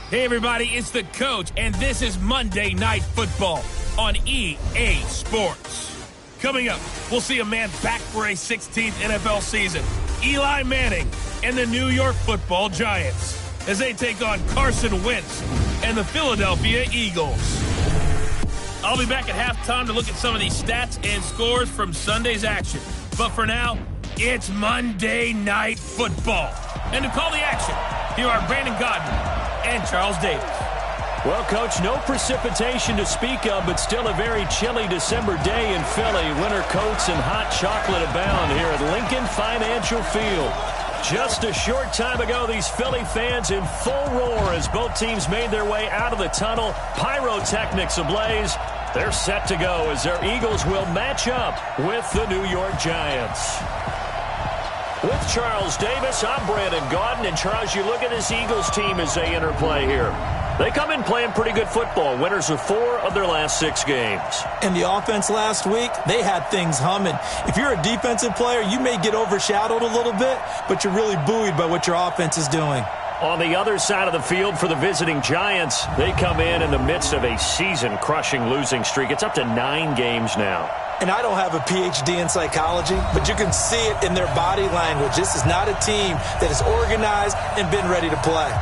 Hey everybody, it's the Coach, and this is Monday Night Football on EA Sports. Coming up, we'll see a man back for a 16th NFL season, Eli Manning and the New York Football Giants, as they take on Carson Wentz and the Philadelphia Eagles. I'll be back at halftime to look at some of these stats and scores from Sunday's action. But for now, it's Monday Night Football. And to call the action, here are Brandon Godwin and Charles Davis. Well, Coach, no precipitation to speak of, but still a very chilly December day in Philly. Winter coats and hot chocolate abound here at Lincoln Financial Field. Just a short time ago, these Philly fans in full roar as both teams made their way out of the tunnel. Pyrotechnics ablaze. They're set to go as their Eagles will match up with the New York Giants. With Charles Davis, I'm Brandon Gaudin. And Charles, you look at this Eagles team as they interplay here. They come in playing pretty good football. Winners of 4 of their last 6 games. And the offense last week, they had things humming. If you're a defensive player, you may get overshadowed a little bit, but you're really buoyed by what your offense is doing. On the other side of the field for the visiting Giants, they come in the midst of a season-crushing losing streak. It's up to 9 games now. And I don't have a PhD in psychology, but you can see it in their body language. This is not a team that is organized and been ready to play.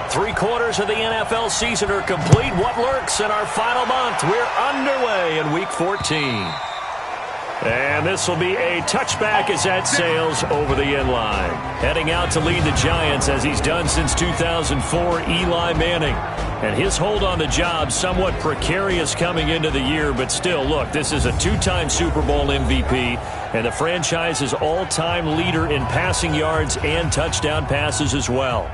Three-quarters of the NFL season are complete. What lurks in our final month? We're underway in Week 14. And this will be a touchback as that sails over the end line. Heading out to lead the Giants, as he's done since 2004, Eli Manning. And his hold on the job somewhat precarious coming into the year, but still, look, this is a 2-time Super Bowl MVP and the franchise's all-time leader in passing yards and touchdown passes as well.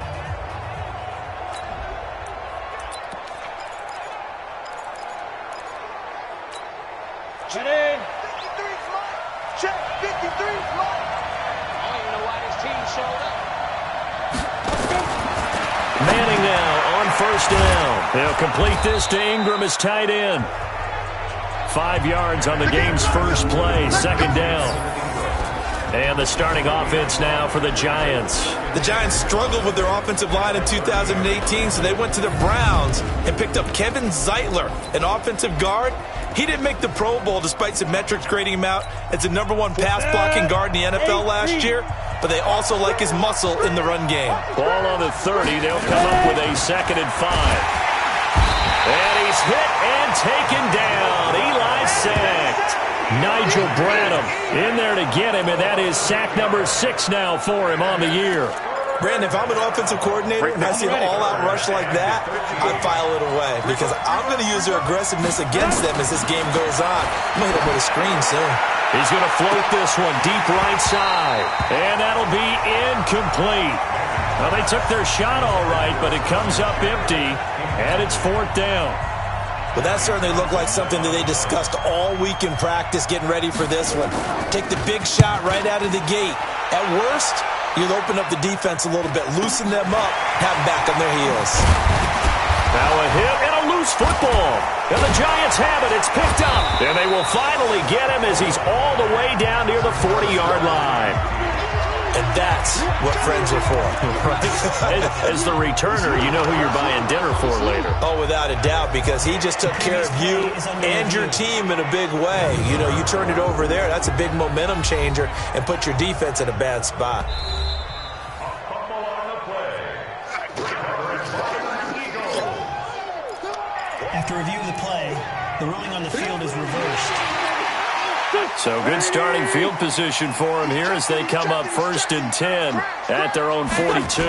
Get in. 53 flight. Check. 53 flight. I don't even know why this team showed up. Manning now on first down. They'll complete this to Ingram as tight end. 5 yards on the game's first play. Second down. And the starting offense now for the Giants. The Giants struggled with their offensive line in 2018, so they went to the Browns and picked up Kevin Zeitler, an offensive guard. He didn't make the Pro Bowl despite some metrics grading him out as the #1 pass-blocking guard in the NFL last year, but they also like his muscle in the run game. Ball on the 30. They'll come up with a 2nd and 5. And he's hit and taken down. Eli sacked. Nigel Bradham in there to get him, and that is sack number 6 now for him on the year. Brandon, if I'm an offensive coordinator and I see an all-out rush like that, I file it away because I'm going to use their aggressiveness against them as this game goes on. I'm going to hit them with a screen soon. He's going to float this one deep right side, and that'll be incomplete. Well, they took their shot all right, but it comes up empty, and it's 4th down. Well, that certainly looked like something that they discussed all week in practice, getting ready for this one. Take the big shot right out of the gate. At worst, you'll open up the defense a little bit, loosen them up, have them back on their heels. Now a hit and a loose football. And the Giants have it. It's picked up. And they will finally get him as he's all the way down near the 40-yard line. And that's what friends are for. As the returner, you know who you're buying dinner for later. Oh, without a doubt, because he just took care of you and your team in a big way. You know, you turn it over there, that's a big momentum changer, and put your defense in a bad spot. After review of the play, the ruling on the field is reversed. So good starting field position for him here as they come up 1st and 10 at their own 42.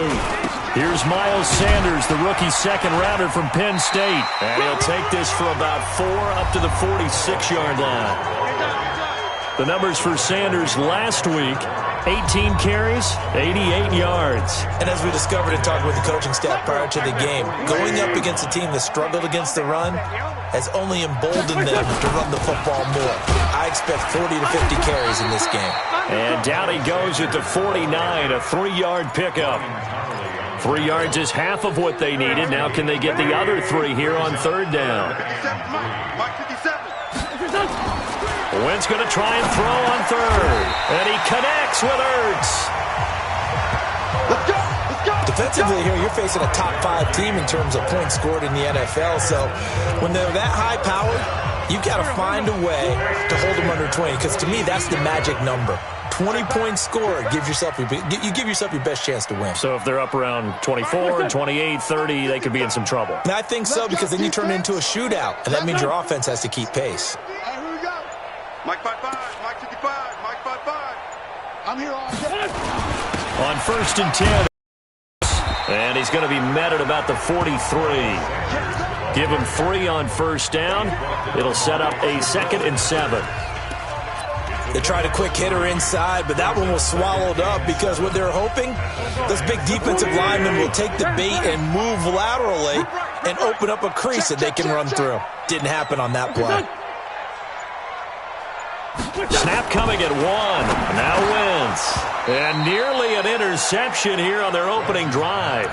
Here's Miles Sanders, the rookie second-rounder from Penn State. And he'll take this for about 4 up to the 46-yard line. The numbers for Sanders last week, 18 carries, 88 yards. And as we discovered in talking with the coaching staff prior to the game, going up against a team that struggled against the run has only emboldened them to run the football more. I expect 40 to 50 carries in this game. And down he goes at the 49, a 3-yard pickup. 3 yards is half of what they needed. Now can they get the other 3 here on 3rd down? Wentz going to try and throw on 3rd. And he connects with Ertz. Defensively here, you're facing a top 5 team in terms of points scored in the NFL. So when they're that high-powered, you've got to find a way to hold them under 20. Because to me, that's the magic number. 20 points scored gives yourself you give yourself your best chance to win. So if they're up around 24, 28, 30, they could be in some trouble. And I think so, because then you turn it into a shootout, and that means your offense has to keep pace. Mike 5-5, Mike 55, Mike 5-5. I'm here all day. On 1st and 10. And he's going to be met at about the 43. Give him 3 on 1st down. It'll set up a 2nd and 7. They tried a quick hitter inside, but that one was swallowed up because what they're hoping, those big defensive linemen will take the bait and move laterally and open up a crease that they can run through. Didn't happen on that play. Snap coming at 1. Now Wentz. And nearly an interception here on their opening drive.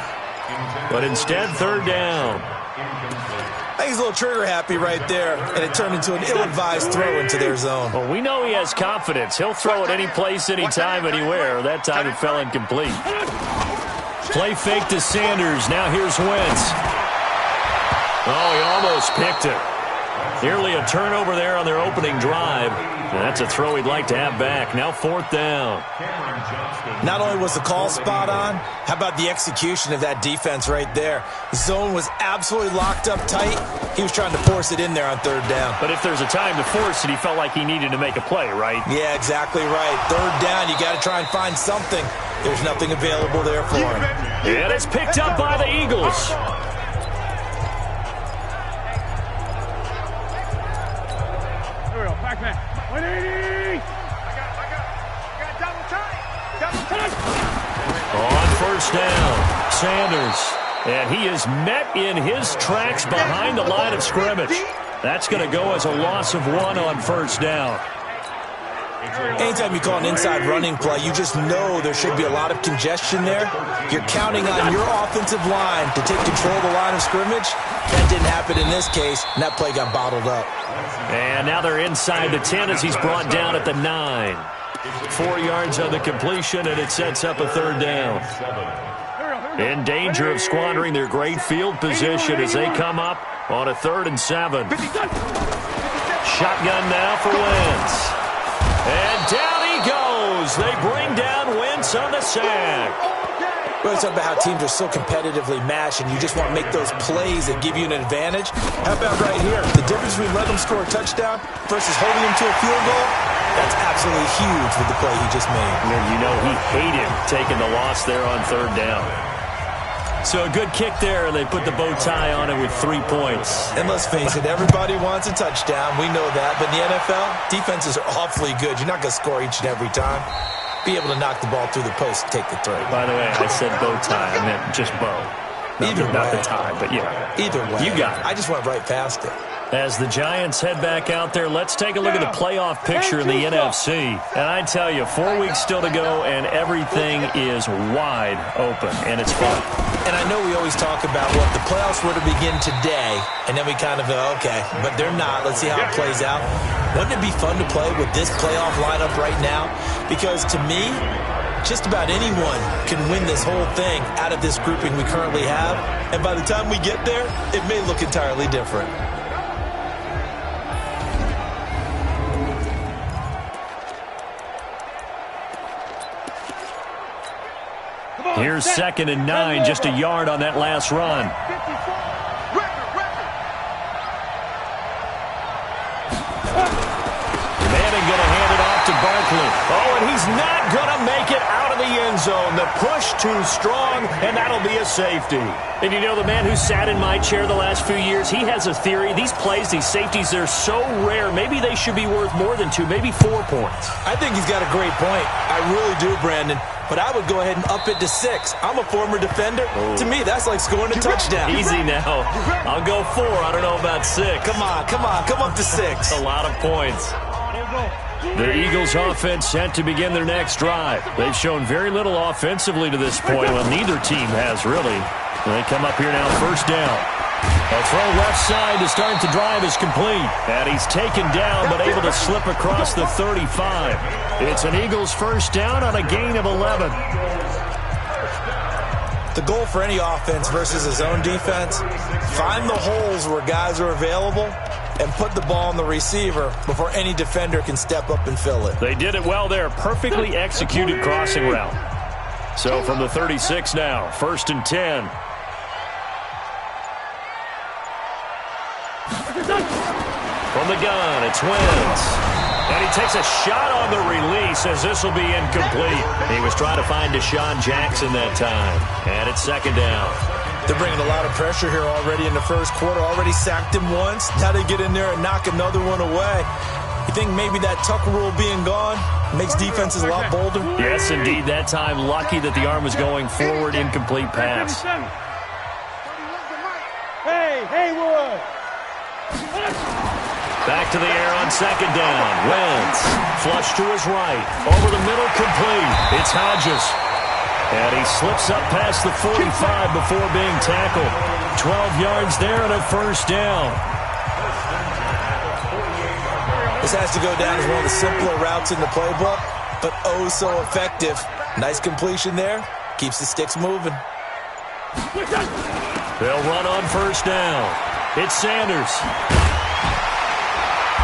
But instead, 3rd down. I think he's a little trigger happy right there, and it turned into an ill-advised throw into their zone. Well, we know he has confidence. He'll throw it any place, anytime, anywhere. That time it fell incomplete. Play fake to Sanders. Now here's Wentz. Oh, he almost picked it. Nearly a turnover there on their opening drive. And that's a throw he'd like to have back. Now 4th down. Not only was the call spot on, how about the execution of that defense right there? The zone was absolutely locked up tight. He was trying to force it in there on 3rd down. But if there's a time to force it, he felt like he needed to make a play, right? Yeah, exactly right. 3rd down, you got to try and find something. There's nothing available there for him. And it's picked up by the Eagles. Back man. 180. I got double tight. On 1st down, Sanders. And he is met in his tracks behind the line of scrimmage. That's going to go as a loss of 1 on 1st down. Anytime you call an inside running play, you just know there should be a lot of congestion there. You're counting on your offensive line to take control of the line of scrimmage. That didn't happen in this case, and that play got bottled up. And now they're inside the 10 as he's brought down at the 9. 4 yards on the completion, and it sets up a 3rd down. In danger of squandering their great field position as they come up on a 3rd and 7. Shotgun now for Wentz. And down he goes. They bring down Wentz on the sack. We're talking about how teams are so competitively matched, and you just want to make those plays that give you an advantage. How about right here? The difference between letting them score a touchdown versus holding them to a field goal, That's absolutely huge with the play he just made. And you know he hated taking the loss there on third down. So a good kick there, and they put the bow tie on it with 3 points. And let's face it, everybody wants a touchdown. We know that. But in the NFL, defenses are awfully good. You're not going to score each and every time. Be able to knock the ball through the post and take the throw. By the way, I said bow tie. I meant just bow. Not the tie, but yeah. Either way. You got it. I just went right past it. As the Giants head back out there, let's take a look at the playoff picture in the NFC. And I tell you, 4 weeks still to go, and everything is wide open, and it's fun. And I know we always talk about, well, if the playoffs were to begin today, and then we kind of go, okay, but they're not. Let's see how it plays out. Wouldn't it be fun to play with this playoff lineup right now? Because to me, just about anyone can win this whole thing out of this grouping we currently have. And by the time we get there, it may look entirely different. Here's 2nd and 9, just a yard on that last run. Manning going to hand it off to Barkley. Oh, and he's not going to make it out of the end zone. The push too strong, and that'll be a safety. And you know, the man who sat in my chair the last few years, he has a theory. These plays, these safeties, they're so rare. Maybe they should be worth more than 2, maybe 4 points. I think he's got a great point. I really do, Brandon. But I would go ahead and up it to 6. I'm a former defender. Oh. To me, that's like scoring a touchdown. Easy now. I'll go 4. I don't know about 6. Come up to 6. A lot of points. The Eagles offense set to begin their next drive. They've shown very little offensively to this point. Well, neither team has really. They come up here now, first down. A throw left side to start the drive is complete. And he's taken down but able to slip across the 35. It's an Eagles first down on a gain of 11. The goal for any offense versus his own defense, find the holes where guys are available and put the ball on the receiver before any defender can step up and fill it. They did it well there. Perfectly executed crossing route. So from the 36 now, 1st and 10. From the gun, it's Wentz. And he takes a shot on the release as this will be incomplete. He was trying to find Deshaun Jackson that time. And it's 2nd down. They're bringing a lot of pressure here already in the first quarter. Already sacked him once. Now they get in there and knock another one away. You think maybe that Tucker rule being gone makes defenses a lot bolder? Yes, indeed. That time, lucky that the arm was going forward, incomplete pass. Hey, Haywood! Back to the air on 2nd down. Wentz, flush to his right. Over the middle, complete. It's Hodges. And he slips up past the 45 before being tackled. 12 yards there and a first down. This has to go down as one of the simpler routes in the playbook, but oh so effective. Nice completion there. Keeps the sticks moving. They'll run on first down. It's Sanders.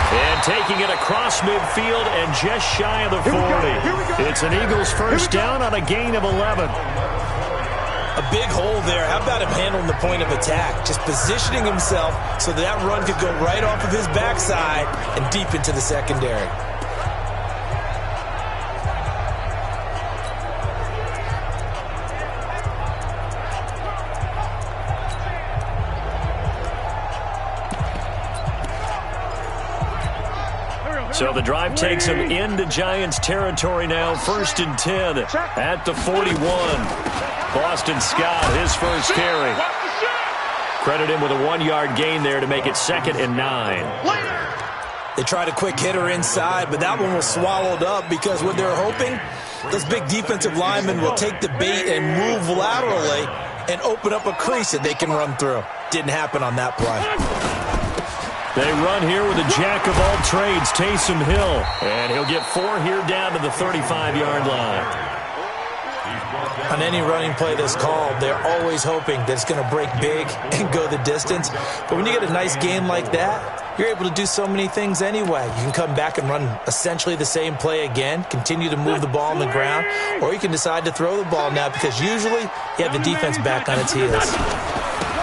And taking it across midfield and just shy of the 40. It's an Eagles first down on a gain of 11. A big hole there. How about him handling the point of attack? Just positioning himself so that run could go right off of his backside and deep into the secondary. So the drive takes him into Giants territory now. 1st and 10 at the 41. Boston Scott, his first carry. Credit him with a 1-yard gain there to make it 2nd and 9. They tried a quick hitter inside, but that one was swallowed up because what they're hoping, those big defensive linemen will take the bait and move laterally and open up a crease that they can run through. Didn't happen on that play. They run here with a jack of all trades, Taysom Hill. And he'll get 4 here down to the 35-yard line. On any running play that's called, they're always hoping that it's going to break big and go the distance. But when you get a nice game like that, you're able to do so many things anyway. You can come back and run essentially the same play again, continue to move the ball on the ground, or you can decide to throw the ball now because usually you have the defense back on its heels.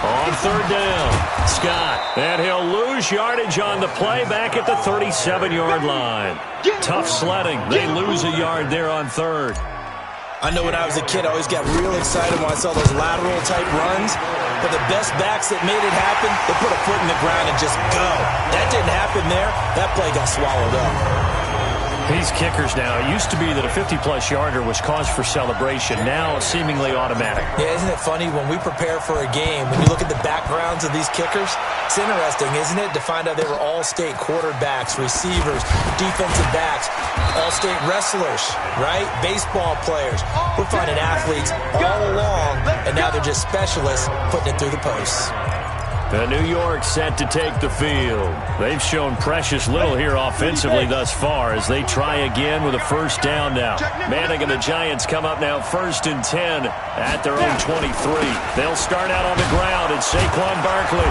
On 3rd down. Scott, and he'll lose yardage on the play back at the 37-yard line. Tough sledding. They lose a yard there on third. I know when I was a kid, I always got real excited when I saw those lateral-type runs. But the best backs that made it happen, they put a foot in the ground and just go. That didn't happen there. That play got swallowed up. These kickers now, it used to be that a 50-plus yarder was cause for celebration. Now seemingly automatic. Yeah, isn't it funny when we prepare for a game, when you look at the backgrounds of these kickers, it's interesting, isn't it, to find out they were all-state quarterbacks, receivers, defensive backs, all-state wrestlers, right? Baseball players. We're finding athletes all along, and now they're just specialists putting it through the posts. The New York set to take the field. They've shown precious little here offensively thus far as they try again with a first down now. Manning and the Giants come up now 1st and 10 at their own 23. They'll start out on the ground at Saquon Barkley.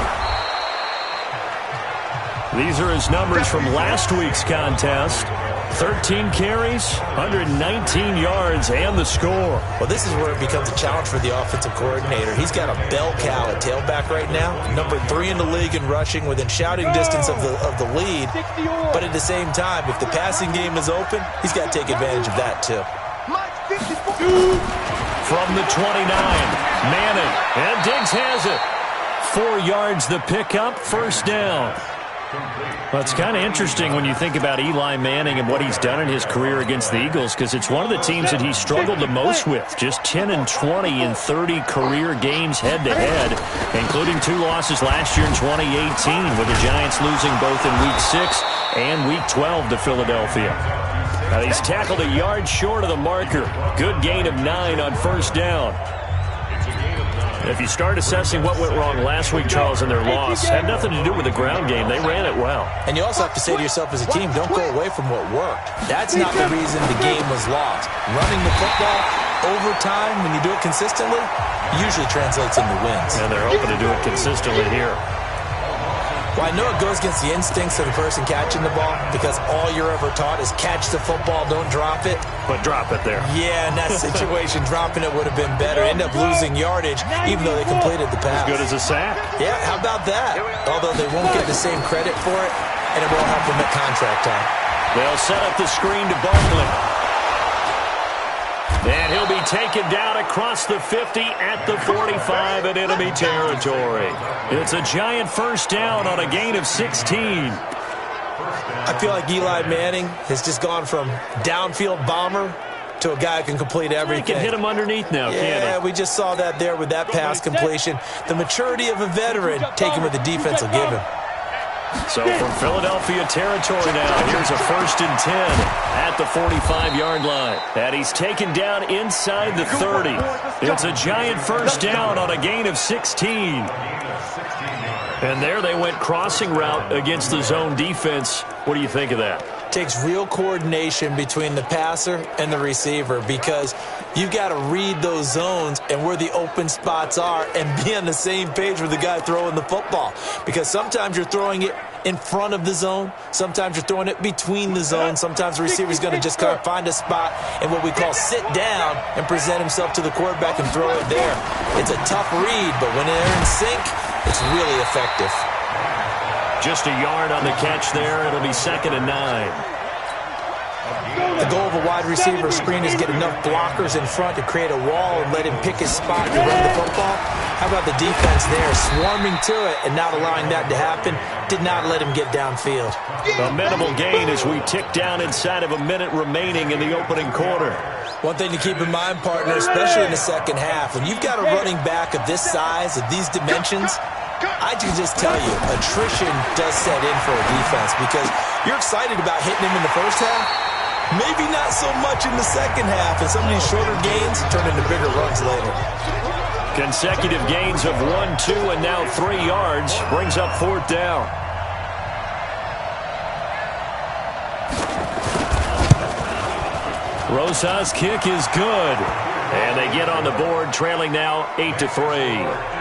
These are his numbers from last week's contest. 13 carries, 119 yards, and the score. Well, this is where it becomes a challenge for the offensive coordinator. He's got a bell cow at tailback right now, number 3 in the league in rushing, within shouting distance of the lead. But at the same time, if the passing game is open, he's got to take advantage of that too. From the 29, Manning, and Diggs has it. 4 yards the pickup, first down. Well, it's kind of interesting when you think about Eli Manning and what he's done in his career against the Eagles, because it's one of the teams that he struggled the most with. Just 10-20 in 30 career games head-to-head, including 2 losses last year in 2018, with the Giants losing both in Week 6 and Week 12 to Philadelphia. Now, he's tackled a yard short of the marker. Good gain of 9 on first down. If you start assessing what went wrong last week, Charles, in their loss, had nothing to do with the ground game. They ran it well. And you also have to say to yourself as a team, don't go away from what worked. That's not the reason the game was lost. Running the football over time, when you do it consistently, usually translates into wins. And they're hoping to do it consistently here. Well, I know it goes against the instincts of the person catching the ball, because all you're ever taught is catch the football, don't drop it. But drop it there. Yeah, in that situation, dropping it would have been better. End up losing yardage, even though they completed the pass. As good as a sack. Yeah, how about that? Although they won't get the same credit for it, and it won't help them at contract time. They'll set up the screen to Barkley. And he'll be taken down across the 50 at the 45 in enemy territory. It's a giant first down on a gain of 16. I feel like Eli Manning has just gone from downfield bomber to a guy who can complete everything. He can hit him underneath now, can't he? Yeah, we just saw that there with that pass completion. The maturity of a veteran taking what the defense will give him. So from Philadelphia territory now, here's a 1st and 10 at the 45-yard line. And he's taken down inside the 30. It's a giant first down on a gain of 16. And there they went crossing route against the zone defense. What do you think of that? Takes real coordination between the passer and the receiver, because you've got to read those zones and where the open spots are and be on the same page with the guy throwing the football. Because sometimes you're throwing it in front of the zone. Sometimes you're throwing it between the zones. Sometimes the receiver's going to just kind of find a spot and what we call sit down and present himself to the quarterback and throw it there. It's a tough read, but when they're in sync, it's really effective. Just a yard on the catch there. It'll be 2nd and 9. The goal of a wide receiver screen is get enough blockers in front to create a wall and let him pick his spot to run the football. How about the defense there, swarming to it and not allowing that to happen? Did not let him get downfield. A minimal gain as we tick down inside of a minute remaining in the opening quarter. One thing to keep in mind, partner, especially in the second half, when you've got a running back of this size, of these dimensions, I can just tell you, attrition does set in for a defense, because you're excited about hitting him in the first half. Maybe not so much in the second half, and some of these shorter gains turn into bigger runs later. Consecutive gains of 1, 2, and now 3 yards brings up 4th down. Rosa's kick is good. And they get on the board, trailing now 8-3.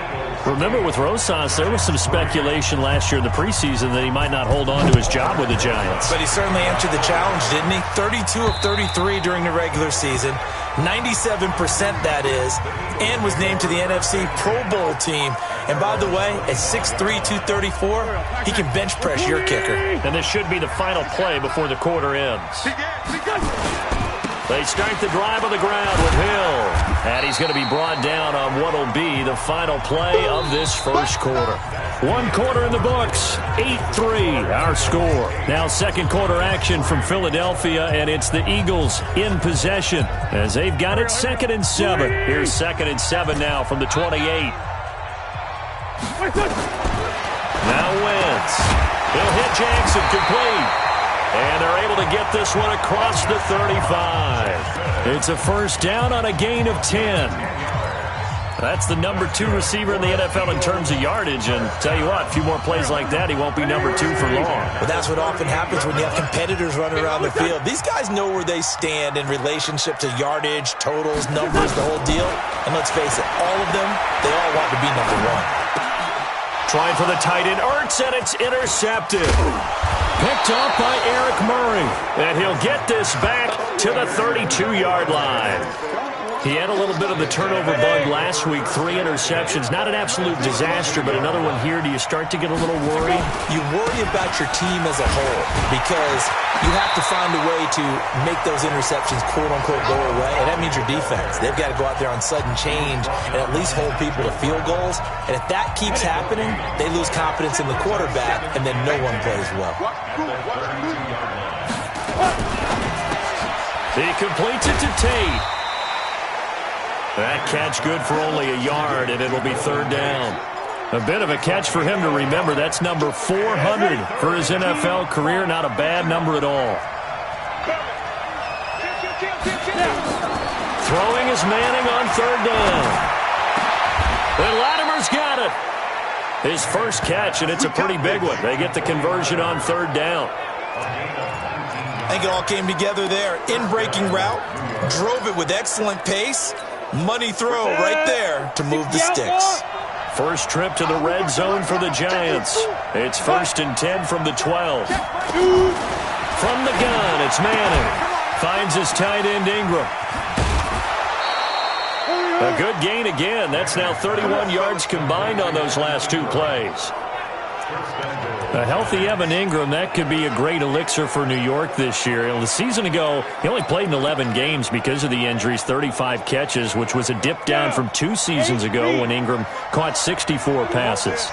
Remember, with Rosas, there was some speculation last year in the preseason that he might not hold on to his job with the Giants. But he certainly answered the challenge, didn't he? 32 of 33 during the regular season, 97% that is, and was named to the NFC Pro Bowl team. And by the way, at 6'3", 234, he can bench press your kicker. And this should be the final play before the quarter ends. They start the drive on the ground with Hill. And he's going to be brought down on what will be the final play of this first quarter. One quarter in the books, 8-3 our score. Now second quarter action from Philadelphia, and it's the Eagles in possession as they've got it 2nd and 7. Here's 2nd and 7 now from the 28. Now Wentz. He'll hit Jackson complete. And they're able to get this one across the 35. It's a first down on a gain of 10. That's the number 2 receiver in the NFL in terms of yardage. And tell you what, a few more plays like that, he won't be number 2 for long. But that's what often happens when you have competitors running around the field. These guys know where they stand in relationship to yardage, totals, numbers, the whole deal. And let's face it, all of them, they all want to be number 1. Trying for the tight end, Ertz, and it's intercepted. Picked up by Eric Murray. And he'll get this back to the 32-yard line. He had a little bit of the turnover bug last week, 3 interceptions. Not an absolute disaster, but another one here. Do you start to get a little worried? You worry about your team as a whole because you have to find a way to make those interceptions, quote-unquote, go away, and that means your defense. They've got to go out there on sudden change and at least hold people to field goals. And if that keeps happening, they lose confidence in the quarterback, and then no one plays well. He completes it to Tate. That catch good for only a yard, and it'll be 3rd down. A bit of a catch for him to remember. That's number 400 for his NFL career. Not a bad number at all. Throwing is Manning on 3rd down. And Latimer's got it. His first catch, and it's a pretty big one. They get the conversion on 3rd down. I think it all came together there. In-breaking route, drove it with excellent pace. Money throw right there to move the sticks. First trip to the red zone for the Giants. It's 1st and 10 from the 12. From the gun, it's Manning. Finds his tight end Ingram. A good gain again. That's now 31 yards combined on those last 2 plays. A healthy Evan Ingram, that could be a great elixir for New York this year. The season ago, he only played in 11 games because of the injuries, 35 catches, which was a dip down from 2 seasons ago when Ingram caught 64 passes.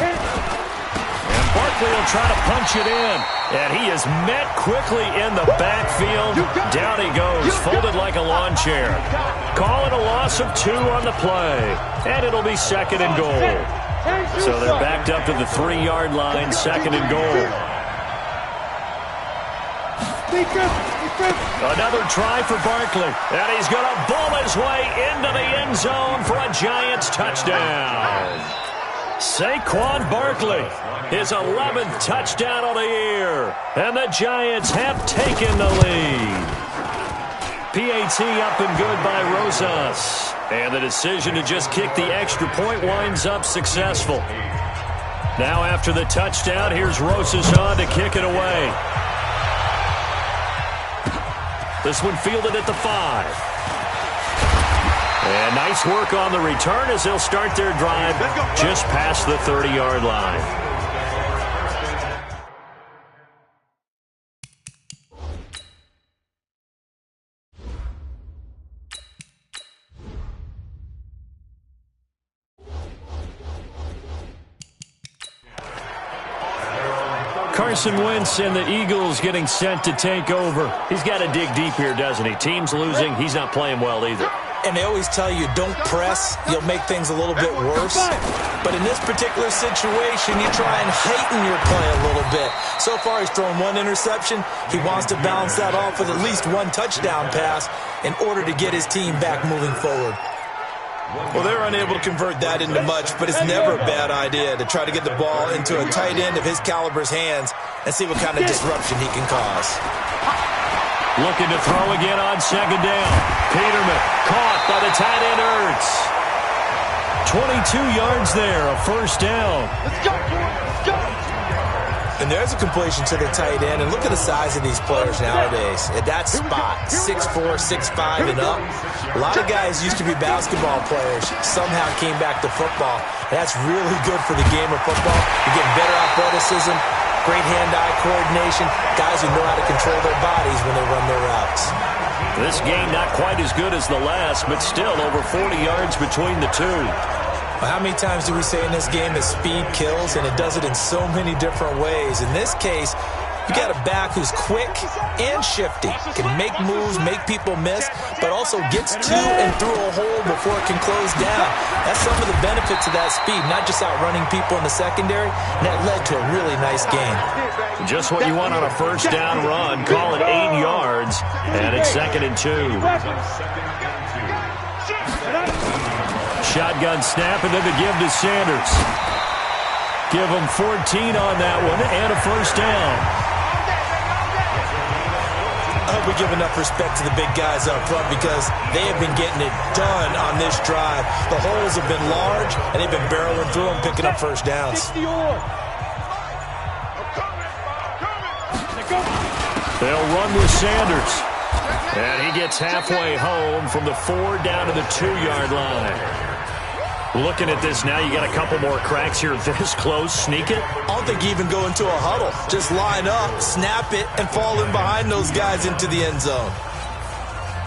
And Barkley will try to punch it in. And he is met quickly in the backfield. Down he goes, folded like a lawn chair. Call it a loss of 2 on the play. And it'll be 2nd and goal. So they're backed up to the 3-yard line, 2nd and goal. Another try for Barkley. And he's going to bull his way into the end zone for a Giants touchdown. Saquon Barkley, his 11th touchdown of the year. And the Giants have taken the lead. PAT up and good by Rosas. And the decision to just kick the extra point winds up successful. Now after the touchdown, here's Rosas on to kick it away. This one fielded at the 5. And nice work on the return as they'll start their drive just past the 30-yard line. Carson Wentz and the Eagles getting set to take over. He's got to dig deep here, doesn't he? Team's losing. He's not playing well either. And they always tell you, don't press. You'll make things a little bit worse. But in this particular situation, you try and heighten your play a little bit. So far, he's thrown 1 interception. He wants to balance that off with at least 1 touchdown pass in order to get his team back moving forward. Well, they're unable to convert that into much, but it's never a bad idea to try to get the ball into a tight end of his caliber's hands and see what kind of disruption he can cause. Looking to throw again on second down. Peterman caught by the tight end Ertz. 22 yards there, a first down. Let's go, boy. Let's go. And there's a completion to the tight end. And look at the size of these players nowadays. At that spot, 6'4", 6'5", and up. A lot of guys used to be basketball players, somehow came back to football. And that's really good for the game of football. You get better athleticism, great hand-eye coordination, guys who know how to control their bodies when they run their routes. This game not quite as good as the last, but still over 40 yards between the two. Well, how many times do we say in this game that speed kills, and it does it in so many different ways? In this case, you got a back who's quick and shifty, can make moves, make people miss, but also gets to and through a hole before it can close down. That's some of the benefits of that speed, not just outrunning people in the secondary, and that led to a really nice game. Just what you want on a first down run. Call it 8 yards, and it's 2nd and 2. Shotgun snap, and then the give to Sanders. Give him 14 on that one, and a first down. I hope we give enough respect to the big guys up front because they have been getting it done on this drive. The holes have been large, and they've been barreling through them, picking up first downs. They'll run with Sanders. And he gets halfway home from the 4 down to the 2-yard line. Looking at this now, you got a couple more cracks here this close. Sneak it? I don't think you even go into a huddle. Just line up, snap it, and fall in behind those guys into the end zone.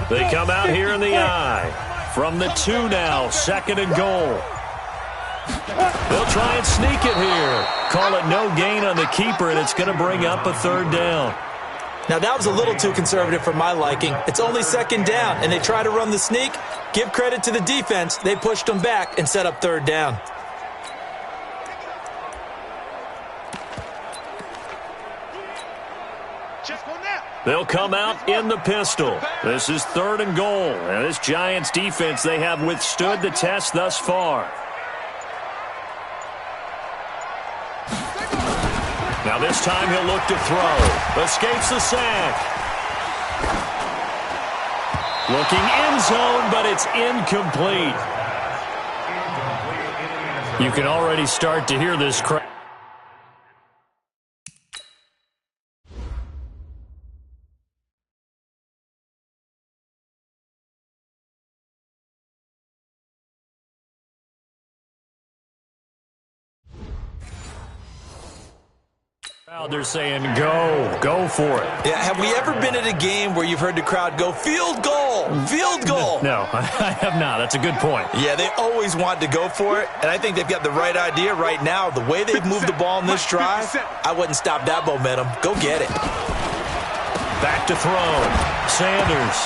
They come out here in the eye. From the 2 now, 2nd and goal. They'll try and sneak it here. Call it no gain on the keeper, and it's going to bring up a 3rd down. Now, that was a little too conservative for my liking. It's only 2nd down, and they try to run the sneak. Give credit to the defense. They pushed them back and set up 3rd down. They'll come out in the pistol. This is 3rd and goal. And this Giants defense, they have withstood the test thus far. Now this time he'll look to throw. Escapes the sack. Looking end zone, but it's incomplete. You can already start to hear this crowd. They're saying go for it. Yeah, have we ever been at a game where you've heard the crowd go, field goal, field goal? No, I have not. That's a good point. Yeah, they always want to go for it, and I think they've got the right idea right now. The way they've moved the ball in this drive, I wouldn't stop that momentum. Go get it. Back to throw. Sanders.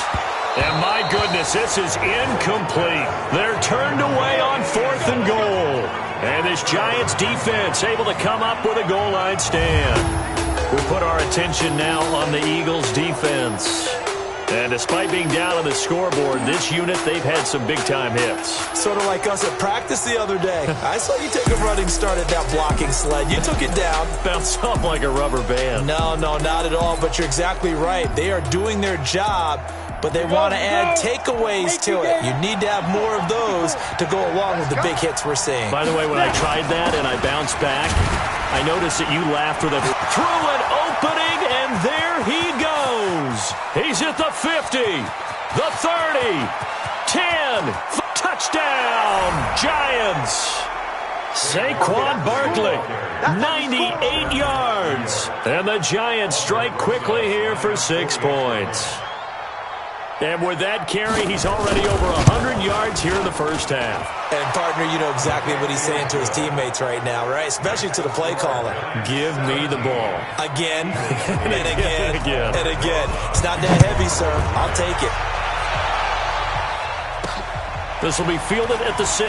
And my goodness, this is incomplete. They're turned away on 4th and goal. And this Giants defense able to come up with a goal line stand. We put our attention now on the Eagles defense. And despite being down on the scoreboard, this unit, they've had some big-time hits. Sort of like us at practice the other day. I saw you take a running start at that blocking sled. You took it down. Bounced off like a rubber band. No, not at all, but you're exactly right. They are doing their job, but they want to add takeaways to it. You need to have more of those to go along with the big hits we're seeing. By the way, when I tried that and I bounced back, I noticed that you laughed with a through an opening, and there he goes. He's at the 50, the 30, 10, touchdown, Giants. Saquon Barkley, 98 yards. And the Giants strike quickly here for 6 points. And with that carry, he's already over 100 yards here in the first half. And, partner, you know exactly what he's saying to his teammates right now, right? Especially to the play caller. Give me the ball. Again, and again, again. and again. It's not that heavy, sir. I'll take it. This will be fielded at the 6.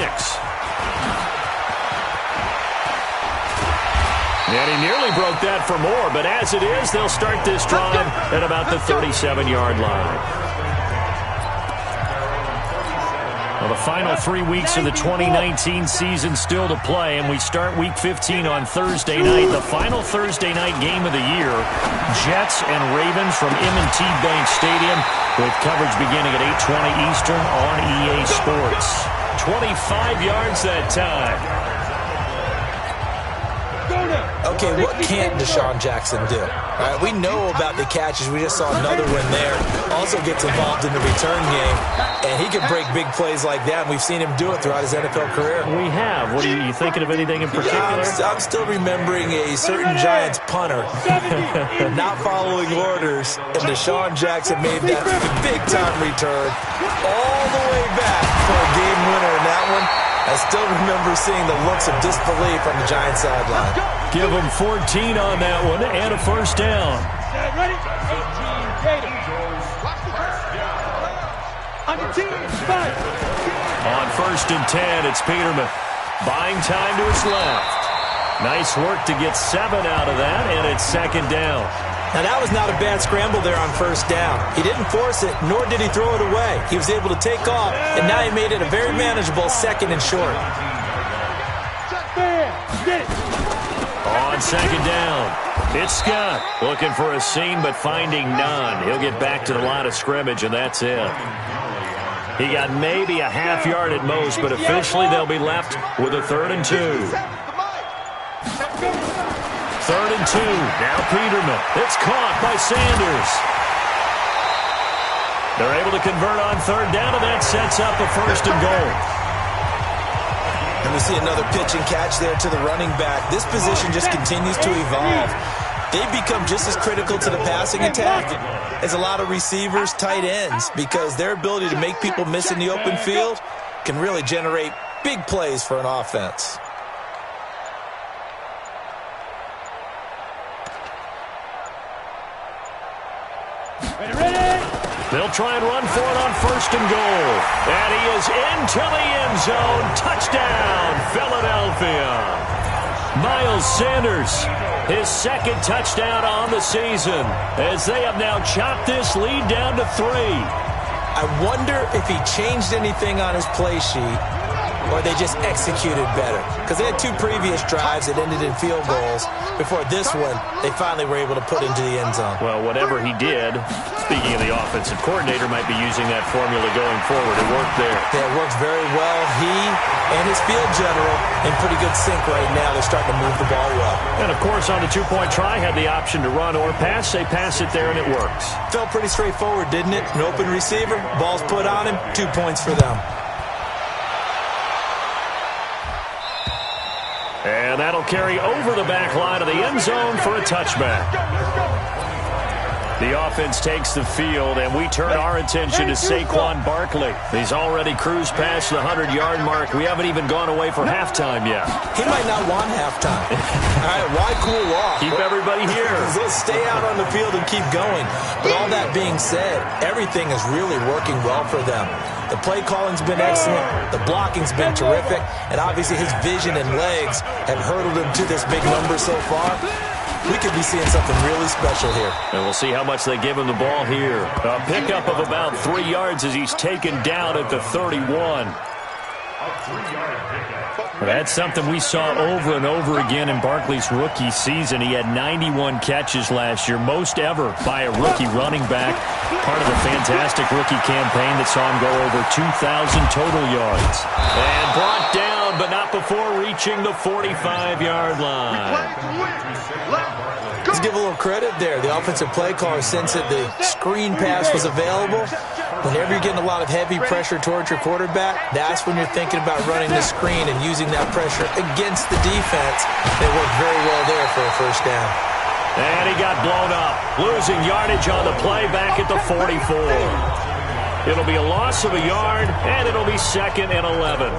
And he nearly broke that for more, but as it is, they'll start this drive at about the 37-yard line. Well, the final 3 weeks of the 2019 season still to play, and we start Week 15 on Thursday night. The final Thursday night game of the year, Jets and Ravens from M&T Bank Stadium, with coverage beginning at 8:20 Eastern on EA Sports. 25 yards that time. Okay, what can't Deshaun Jackson do? All right, we know about the catches. We just saw another one there. Also gets involved in the return game, and he can break big plays like that, and we've seen him do it throughout his NFL career. We have. What are you thinking of anything in particular? I'm still remembering a certain Giants punter not following orders, and Deshaun Jackson made that big-time return all the way back for a game winner in that one. I still remember seeing the looks of disbelief on the Giants sideline. Give them 14 on that one and a first down. Ready? 18, Tatum. On the team, 5. On 1st and 10, it's Peterman. Buying time to his left. Nice work to get 7 out of that, and it's 2nd down. Now, that was not a bad scramble there on 1st down. He didn't force it, nor did he throw it away. He was able to take off, and now he made it a very manageable 2nd and short. On 2nd down, it's Scott looking for a seam but finding none. He'll get back to the line of scrimmage, and that's it. He got maybe a half yard at most, but officially they'll be left with a 3rd and 2. 3rd and 2. Now Peterman. It's caught by Sanders. They're able to convert on 3rd down, and that sets up a 1st and goal. And we see another pitch and catch there to the running back. This position just continues to evolve. They become just as critical to the passing attack as a lot of receivers, tight ends, because their ability to make people miss in the open field can really generate big plays for an offense. They'll try and run for it on 1st and goal. And he is into the end zone. Touchdown, Philadelphia. Miles Sanders, his 2nd touchdown on the season, as they have now chopped this lead down to 3. I wonder if he changed anything on his play sheet, or they just executed better. Because they had 2 previous drives that ended in field goals. Before this one, they finally were able to put into the end zone. Well, whatever he did, speaking of the offensive coordinator, might be using that formula going forward. It worked there. Yeah, it works very well. He and his field general in pretty good sync right now. They're starting to move the ball well. And, of course, on the 2-point try, had the option to run or pass. They pass it there, and it works. Felt pretty straightforward, didn't it? An open receiver, ball's put on him, 2 points for them. And that'll carry over the back line of the end zone for a touchback. The offense takes the field, and we turn our attention to Saquon Barkley. He's already cruised past the 100-yard mark. We haven't even gone away for halftime yet. He might not want halftime. All right, why cool off? Keep everybody here. Let's stay out on the field and keep going. But all that being said, everything is really working well for them. The play calling's been excellent. The blocking's been terrific. And obviously his vision and legs have hurdled him to this big number so far. We could be seeing something really special here. And we'll see how much they give him the ball here. A pickup of about 3 yards as he's taken down at the 31. That's something we saw over and over again in Barkley's rookie season. He had 91 catches last year, most ever by a rookie running back. Part of the fantastic rookie campaign that saw him go over 2,000 total yards. And brought down, but not before reaching the 45-yard line. Let's give a little credit there. The offensive play caller sensed that the screen pass was available. Whenever you're getting a lot of heavy pressure towards your quarterback, that's when you're thinking about running the screen and using that pressure against the defense. They worked very well there for a 1st down. And he got blown up, losing yardage on the play back at the 44. It'll be a loss of a yard, and it'll be 2nd and 11.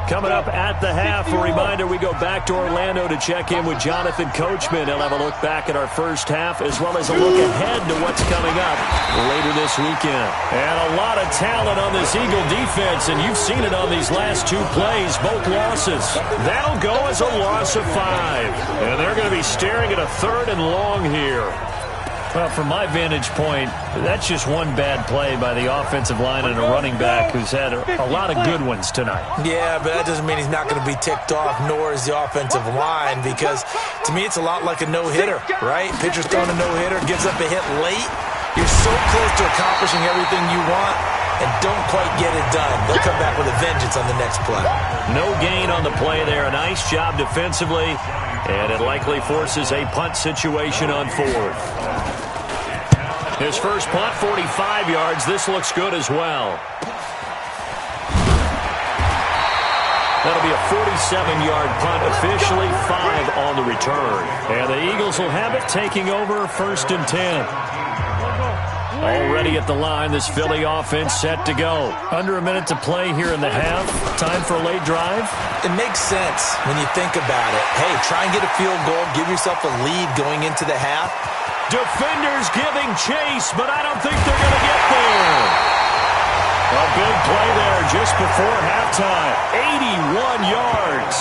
Coming up at the half, a reminder, we go back to Orlando to check in with Jonathan Coachman. He'll have a look back at our first half as well as a look ahead to what's coming up later this weekend. And a lot of talent on this Eagle defense, and you've seen it on these last two plays, both losses. That'll go as a loss of 5. And they're going to be staring at a 3rd and long here. Well, from my vantage point, that's just one bad play by the offensive line and a running back who's had a lot of good ones tonight. Yeah, but that doesn't mean he's not going to be ticked off, nor is the offensive line, because to me it's a lot like a no-hitter, right? Pitcher's throwing a no-hitter, gives up a hit late. You're so close to accomplishing everything you want and don't quite get it done. They'll come back with a vengeance on the next play. No gain on the play there. A nice job defensively, and it likely forces a punt situation on 4th. His first punt, 45 yards. This looks good as well. That'll be a 47-yard punt, officially 5 on the return. And the Eagles will have it, taking over 1st and 10. Already at the line, this Philly offense set to go. Under a minute to play here in the half. Time for a late drive. It makes sense when you think about it. Hey, try and get a field goal. Give yourself a lead going into the half. Defenders giving chase, but I don't think they're going to get there. A big play there just before halftime. 81 yards.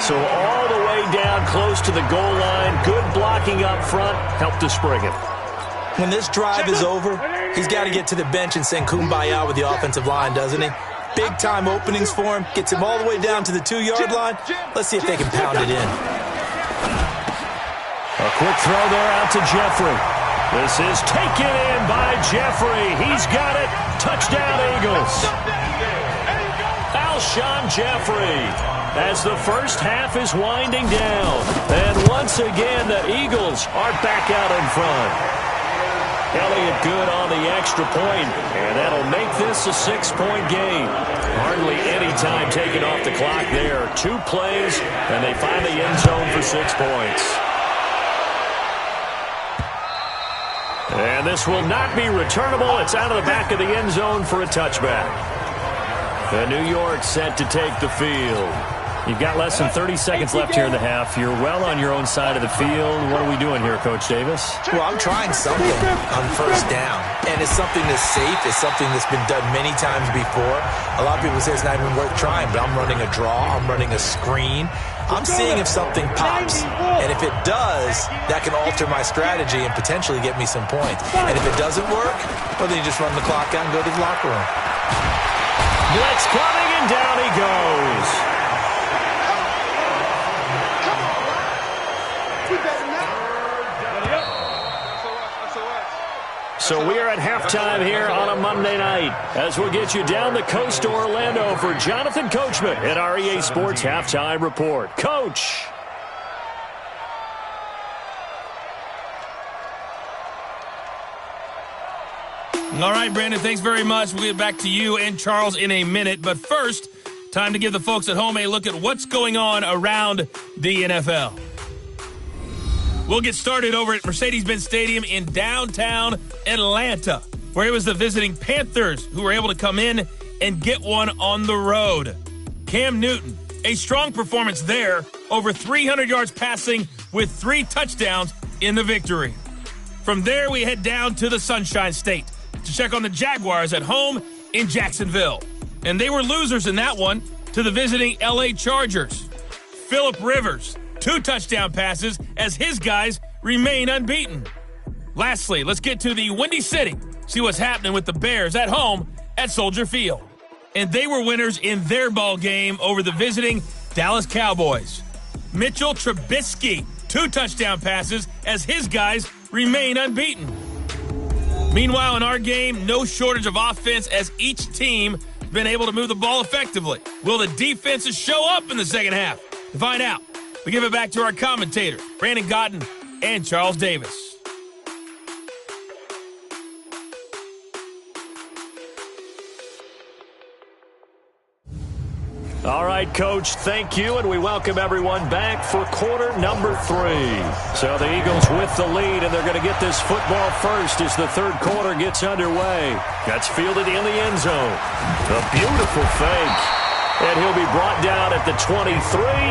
So all the way down close to the goal line. Good blocking up front. Helped to spring it. When this drive is over, he's got to get to the bench and sing Kumbaya with the offensive line, doesn't he? Big-time openings for him. Gets him all the way down to the 2-yard line. Let's see if they can pound it in. A quick throw there out to Jeffrey. This is taken in by Jeffrey. He's got it. Touchdown, Eagles. Alshon Jeffrey as the first half is winding down. And once again, the Eagles are back out in front. Elliott good on the extra point, and that'll make this a 6-point game. Hardly any time taken off the clock there. 2 plays, and they find the end zone for 6 points. And this will not be returnable. It's out of the back of the end zone for a touchback. The New York set to take the field. You've got less than 30 seconds left here in the half. You're well on your own side of the field. What are we doing here, Coach Davis? Well, I'm trying something on first down. And it's something that's safe. It's something that's been done many times before. A lot of people say it's not even worth trying, but I'm running a draw. I'm running a screen. I'm seeing if something pops. And if it does, that can alter my strategy and potentially get me some points. And if it doesn't work, well, then you just run the clock out and go to the locker room. Blitz coming, and down he goes. So we are at halftime here on a Monday night as we'll get you down the coast to Orlando for Jonathan Coachman at our EA Sports Halftime Report. Coach. All right, Brandon, thanks very much. We'll get back to you and Charles in a minute. But first, time to give the folks at home a look at what's going on around the NFL. We'll get started over at Mercedes-Benz Stadium in downtown Atlanta, where it was the visiting Panthers who were able to come in and get one on the road. Cam Newton, a strong performance there, over 300 yards passing with 3 touchdowns in the victory. From there, we head down to the Sunshine State to check on the Jaguars at home in Jacksonville. And they were losers in that one to the visiting LA Chargers. Phillip Rivers, 2 touchdown passes as his guys remain unbeaten. Lastly, let's get to the Windy City, see what's happening with the Bears at home at Soldier Field. And they were winners in their ball game over the visiting Dallas Cowboys. Mitchell Trubisky, 2 touchdown passes as his guys remain unbeaten. Meanwhile, in our game, no shortage of offense as each team has been able to move the ball effectively. Will the defenses show up in the second half? To find out, we give it back to our commentators, Brandon Godden and Charles Davis. All right, Coach, thank you, and we welcome everyone back for quarter number 3. So the Eagles with the lead, and they're going to get this football first as the third quarter gets underway. That's fielded in the end zone. A beautiful fake. And he'll be brought down at the 23,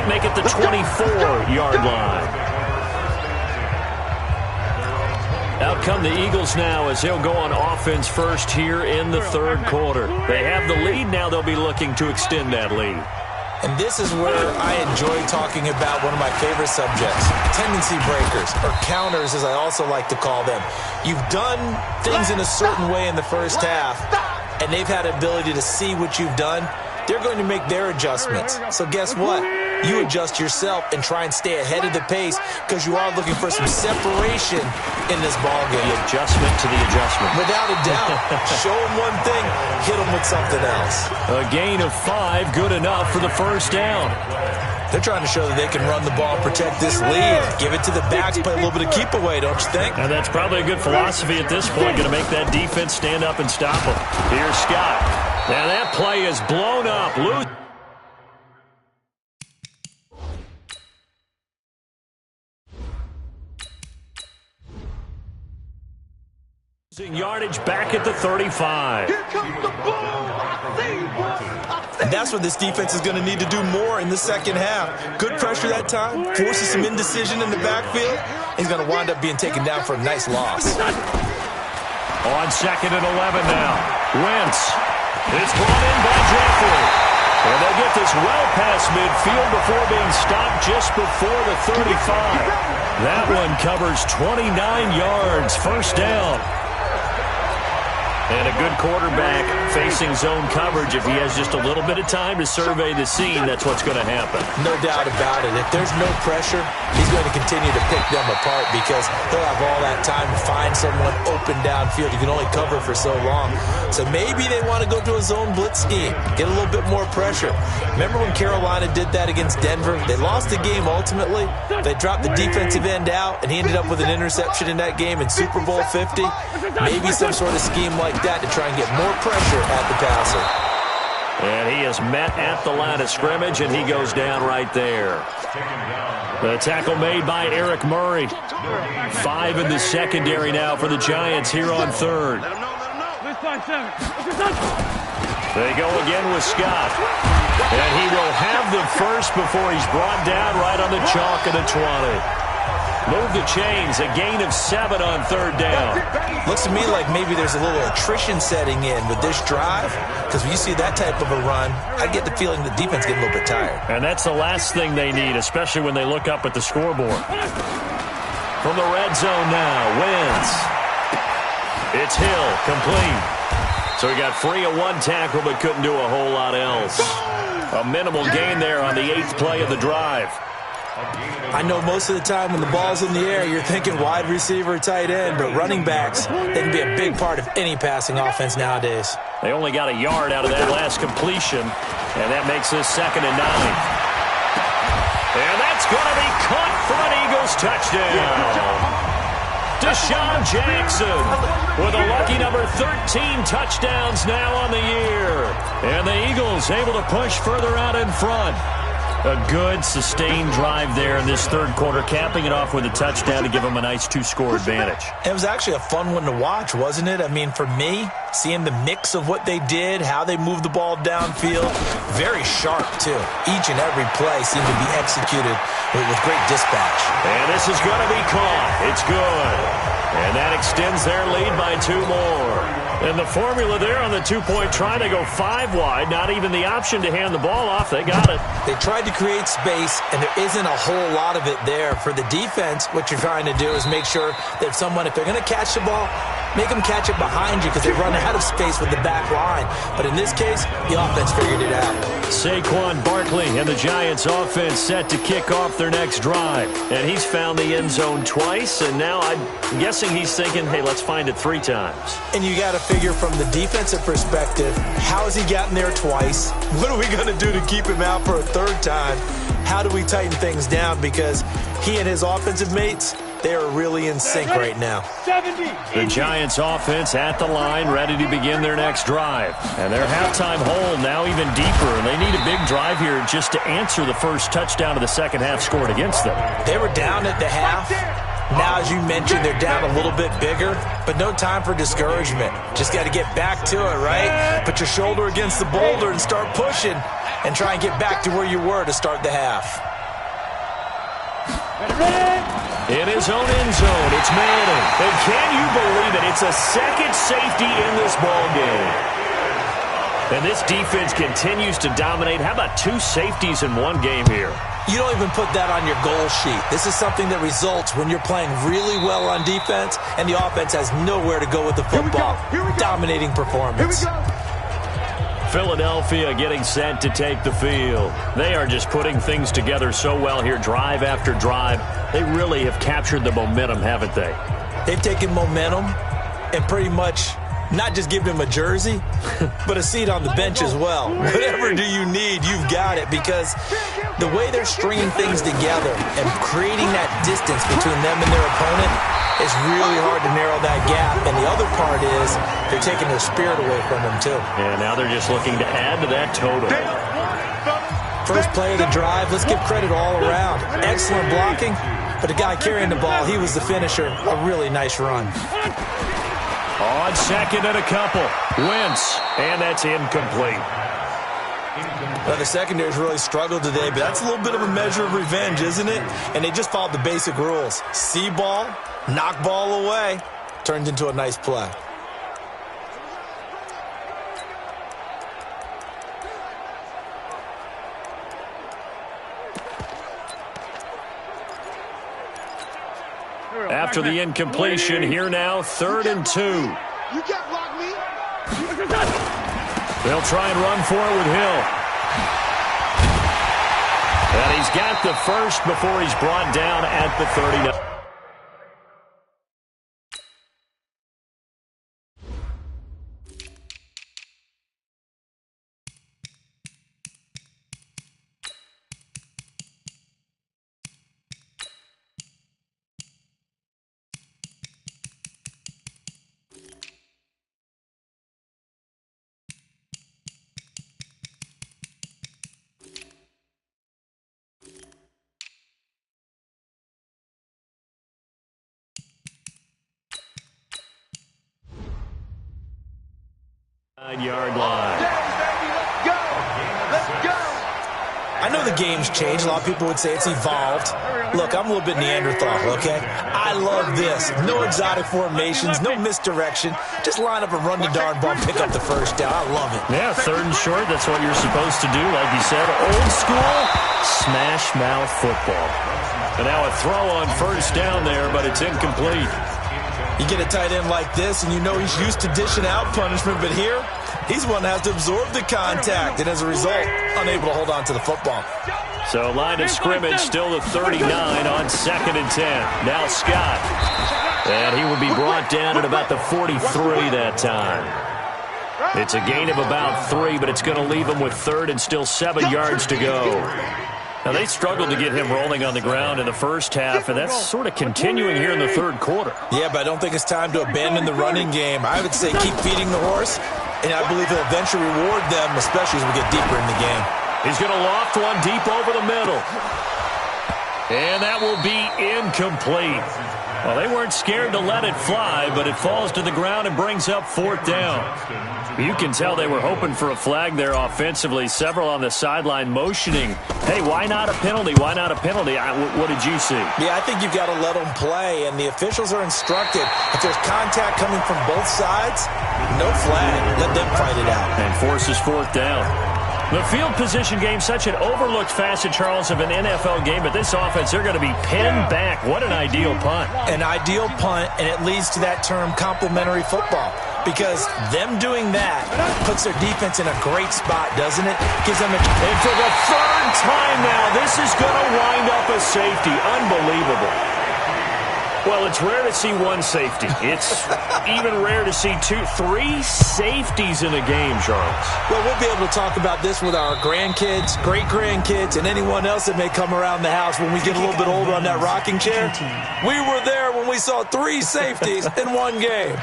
make it the 24-yard line. Out come the Eagles now as they'll go on offense first here in the third quarter. They have the lead. Now they'll be looking to extend that lead. And this is where I enjoy talking about one of my favorite subjects, tendency breakers, or counters as I also like to call them. You've done things in a certain way in the first half, and they've had the ability to see what you've done. They're going to make their adjustments. So guess what? You adjust yourself and try and stay ahead of the pace because you are looking for some separation in this ballgame. The adjustment to the adjustment. Without a doubt. Show them one thing, hit them with something else. A gain of 5, good enough for the first down. They're trying to show that they can run the ball and protect this lead. Give it to the backs, play a little bit of keep away, don't you think? And that's probably a good philosophy at this point. Going to make that defense stand up and stop them. Here's Scott. Now that play is blown up. Losing yardage back at the 35. Here comes the ball. And that's what this defense is going to need to do more in the second half. Good pressure that time, forces some indecision in the backfield. He's going to wind up being taken down for a nice loss. On 2nd and 11 now. Wentz. It's brought in by Jeffrey. And they'll get this well past midfield before being stopped just before the 35. That one covers 29 yards. First down. And a good quarterback facing zone coverage. If he has just a little bit of time to survey the scene, that's what's going to happen. No doubt about it. If there's no pressure, he's going to continue to pick them apart because he'll have all that time to find someone open downfield. You can only cover for so long. So maybe they want to go to a zone blitz scheme, get a little bit more pressure. Remember when Carolina did that against Denver? They lost the game ultimately. They dropped the defensive end out, and he ended up with an interception in that game in Super Bowl 50. Maybe some sort of scheme like that to try and get more pressure at the passer. And he is met at the line of scrimmage, and he goes down right there. The tackle made by Eric Murray. 5 in the secondary now for the Giants here on third. They go again with Scott. And he will have the first before he's brought down right on the chalk of the 20. Move the chains, a gain of 7 on third down. Looks to me like maybe there's a little attrition setting in with this drive, because when you see that type of a run, I get the feeling the defense getting a little bit tired. And that's the last thing they need, especially when they look up at the scoreboard. From the red zone now, Wentz. It's Hill, complete. So he got free of 1 tackle but couldn't do a whole lot else. A minimal gain there on the 8th play of the drive. I know most of the time when the ball's in the air, you're thinking wide receiver, tight end, but running backs, they can be a big part of any passing offense nowadays. They only got a yard out of that last completion, and that makes this 2nd and 9. And that's going to be caught for an Eagles touchdown. Deshaun Jackson with a lucky number 13 touchdowns now on the year. And the Eagles able to push further out in front. A good, sustained drive there in this third quarter, capping it off with a touchdown to give them a nice 2-score advantage. It was actually a fun one to watch, wasn't it? I mean, for me, seeing the mix of what they did, how they moved the ball downfield, very sharp, too. Each and every play seemed to be executed with great dispatch. And this is going to be caught. It's good. And that extends their lead by 2 more. And the formula there on the 2-point try, they go 5 wide. Not even the option to hand the ball off. They got it. They tried to create space, and there isn't a whole lot of it there. For the defense, what you're trying to do is make sure that if they're going to catch the ball, make them catch it behind you because they run out of space with the back line. But in this case, the offense figured it out. Saquon Barkley and the Giants offense set to kick off their next drive. And he's found the end zone twice, and now I'm guessing he's thinking, hey, let's find it 3 times. And you got to figure from the defensive perspective, how has he gotten there twice? What are we going to do to keep him out for a 3rd time? How do we tighten things down? Because he and his offensive mates, they are really in sync right now. The Giants offense at the line, ready to begin their next drive. And their halftime hole now even deeper. And they need a big drive here just to answer the first touchdown of the second half scored against them. They were down at the half. Now, as you mentioned, they're down a little bit bigger, but no time for discouragement. Just got to get back to it, right? Put your shoulder against the boulder and start pushing and try and get back to where you were to start the half. In his own end zone, it's Madden. And can you believe it? It's a second safety in this ball game. And this defense continues to dominate. How about 2 safeties in one game here? You don't even put that on your goal sheet. This is something that results when you're playing really well on defense and the offense has nowhere to go with the football. Dominating performance. Philadelphia getting set to take the field. They are just putting things together so well here, drive after drive. They really have captured the momentum, haven't they? They've taken momentum and pretty much not just given him a jersey, but a seat on the bench as well. Whatever do you need, you've got it, because the way they're stringing things together and creating that distance between them and their opponent, it's really hard to narrow that gap. And the other part is they're taking their spirit away from them, too. And now they're just looking to add to that total. First play of the drive, let's give credit all around. Excellent blocking, but the guy carrying the ball, he was the finisher. A really nice run. On second and a couple. Wentz, and that's incomplete. Well, the secondary's really struggled today, but that's a little bit of a measure of revenge, isn't it? And they just followed the basic rules. See ball, knock ball away. Turned into a nice play. After the incompletion, here now, 3rd and 2. You can't block me. They'll try and run for it with Hill. And he's got the first before he's brought down at the 39. Yard line. I know the game's changed. A lot of people would say it's evolved. Look, I'm a little bit Neanderthal, okay? I love this. No exotic formations, no misdirection. Just line up and run the darn ball and pick up the first down. I love it. Yeah, 3rd and short. That's what you're supposed to do. Like you said, old school smash mouth football. And now a throw on 1st down there, but it's incomplete. You get a tight end like this, and you know he's used to dishing out punishment, but here, he's one that has to absorb the contact, and as a result, unable to hold on to the football. So line of scrimmage still the 39 on 2nd and 10. Now Scott. And he will be brought down at about the 43 that time. It's a gain of about 3, but it's going to leave him with 3rd and still 7 yards to go. Now, they struggled to get him rolling on the ground in the first half, and that's sort of continuing here in the 3rd quarter. Yeah, but I don't think it's time to abandon the running game. I would say keep feeding the horse, and I believe he'll eventually reward them, especially as we get deeper in the game. He's going to loft one deep over the middle. And that will be incomplete. Well, they weren't scared to let it fly, but it falls to the ground and brings up 4th down. You can tell they were hoping for a flag there offensively. Several on the sideline motioning, hey, why not a penalty? Why not a penalty? What did you see? Yeah, I think you've got to let them play, and the officials are instructed. If there's contact coming from both sides, no flag. Let them fight it out. And forces 4th down. The field position game, such an overlooked facet, Charles, of an NFL game, but this offense, they're going to be pinned back. What an ideal punt. An ideal punt, and it leads to that term complementary football, because them doing that puts their defense in a great spot, doesn't it? Gives them and for the 3rd time now, this is going to wind up a safety. Unbelievable. Well, it's rare to see one safety. It's even rare to see 3 safeties in a game, Charles. Well, we'll be able to talk about this with our grandkids, great-grandkids, and anyone else that may come around the house when we get a little bit older on that rocking chair. We were there when we saw 3 safeties in one game.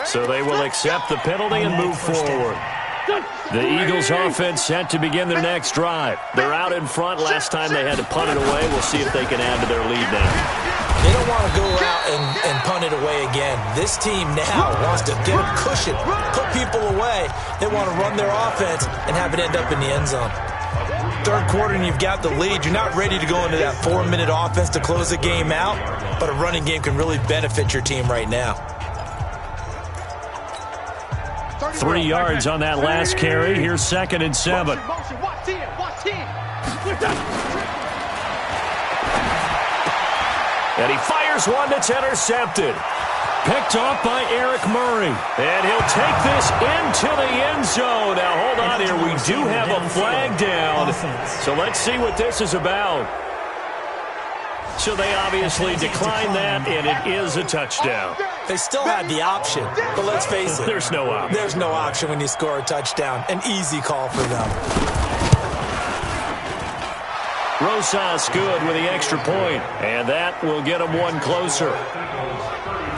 So they will accept the penalty and move forward. The Eagles offense set to begin their next drive. They're out in front. Last time they had to punt it away. We'll see if they can add to their lead now. They don't want to go out and punt it away again. This team now wants to get a cushion, put people away. They want to run their offense and have it end up in the end zone. Third quarter and you've got the lead. You're not ready to go into that 4-minute offense to close the game out, but a running game can really benefit your team right now. 3 yards on that last carry. Here's 2nd and 7. And he fires one that's intercepted. Picked off by Eric Murray. And he'll take this into the end zone. Now, hold on here. We do have a flag down. So let's see what this is about. So they obviously declined that, and it is a touchdown. They still had the option, but let's face it. There's no option. There's no option when you score a touchdown. An easy call for them. Rosas good with the extra point, and that will get them one closer.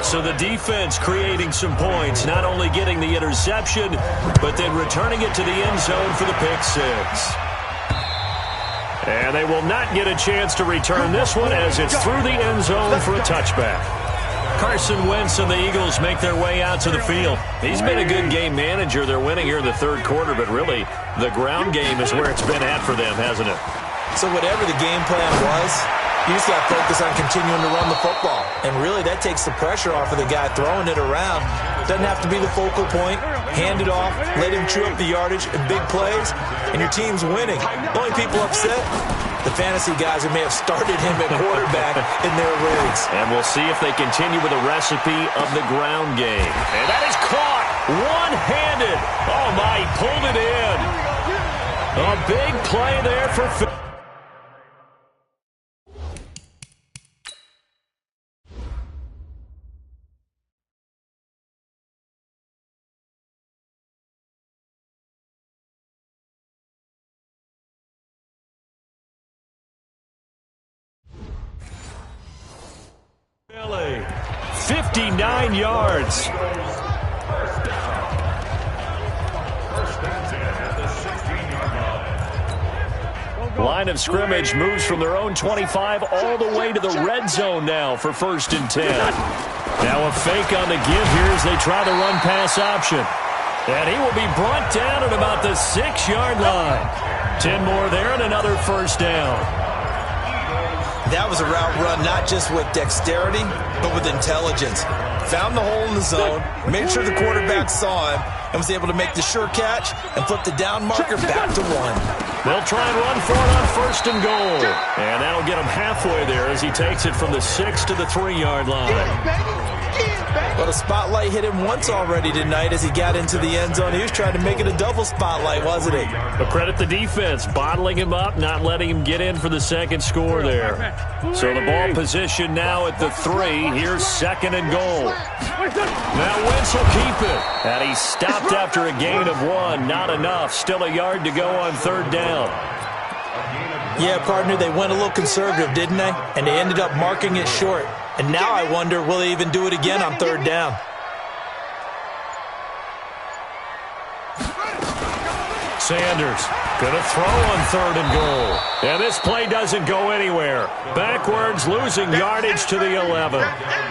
So the defense creating some points, not only getting the interception, but then returning it to the end zone for the pick six. And they will not get a chance to return this one as it's through the end zone for a touchback. Carson Wentz and the Eagles make their way out to the field. He's been a good game manager. They're winning here in the third quarter, but really the ground game is where it's been at for them, hasn't it? So whatever the game plan was, you just got to focus on continuing to run the football. And really that takes the pressure off of the guy throwing it around. Doesn't have to be the focal point. Hand it off, let him chew up the yardage in big plays, and your team's winning. The only people upset, the fantasy guys who may have started him at quarterback in their leagues. And we'll see if they continue with the recipe of the ground game. And that is caught one-handed. Oh, my, he pulled it in. A big play there for Phil. Philly, 59 yards. Line of scrimmage moves from their own 25 all the way to the red zone now for 1st and 10. Now a fake on the give here as they try the run-pass option. And he will be brought down at about the 6-yard line. 10 more there and another first down. That was a route run not just with dexterity, but with intelligence. Found the hole in the zone, made sure the quarterback saw him, and was able to make the sure catch and flip the down marker back to 1. They'll try and run for it on 1st and goal. And that'll get him halfway there as he takes it from the 6 to the 3-yard line. Well, the spotlight hit him once already tonight as he got into the end zone. He was trying to make it a double spotlight, wasn't he? But credit the defense, bottling him up, not letting him get in for the second score there. So the ball position now at the 3. Here's 2nd and goal. Now Wentz will keep it. And he stopped after a gain of 1. Not enough. Still a yard to go on 3rd down. Yeah, partner, they went a little conservative, didn't they? And they ended up marking it short. And now I wonder, will they even do it again on 3rd down? Sanders going to throw on 3rd and goal. And this play doesn't go anywhere. Backwards, losing yardage to the 11.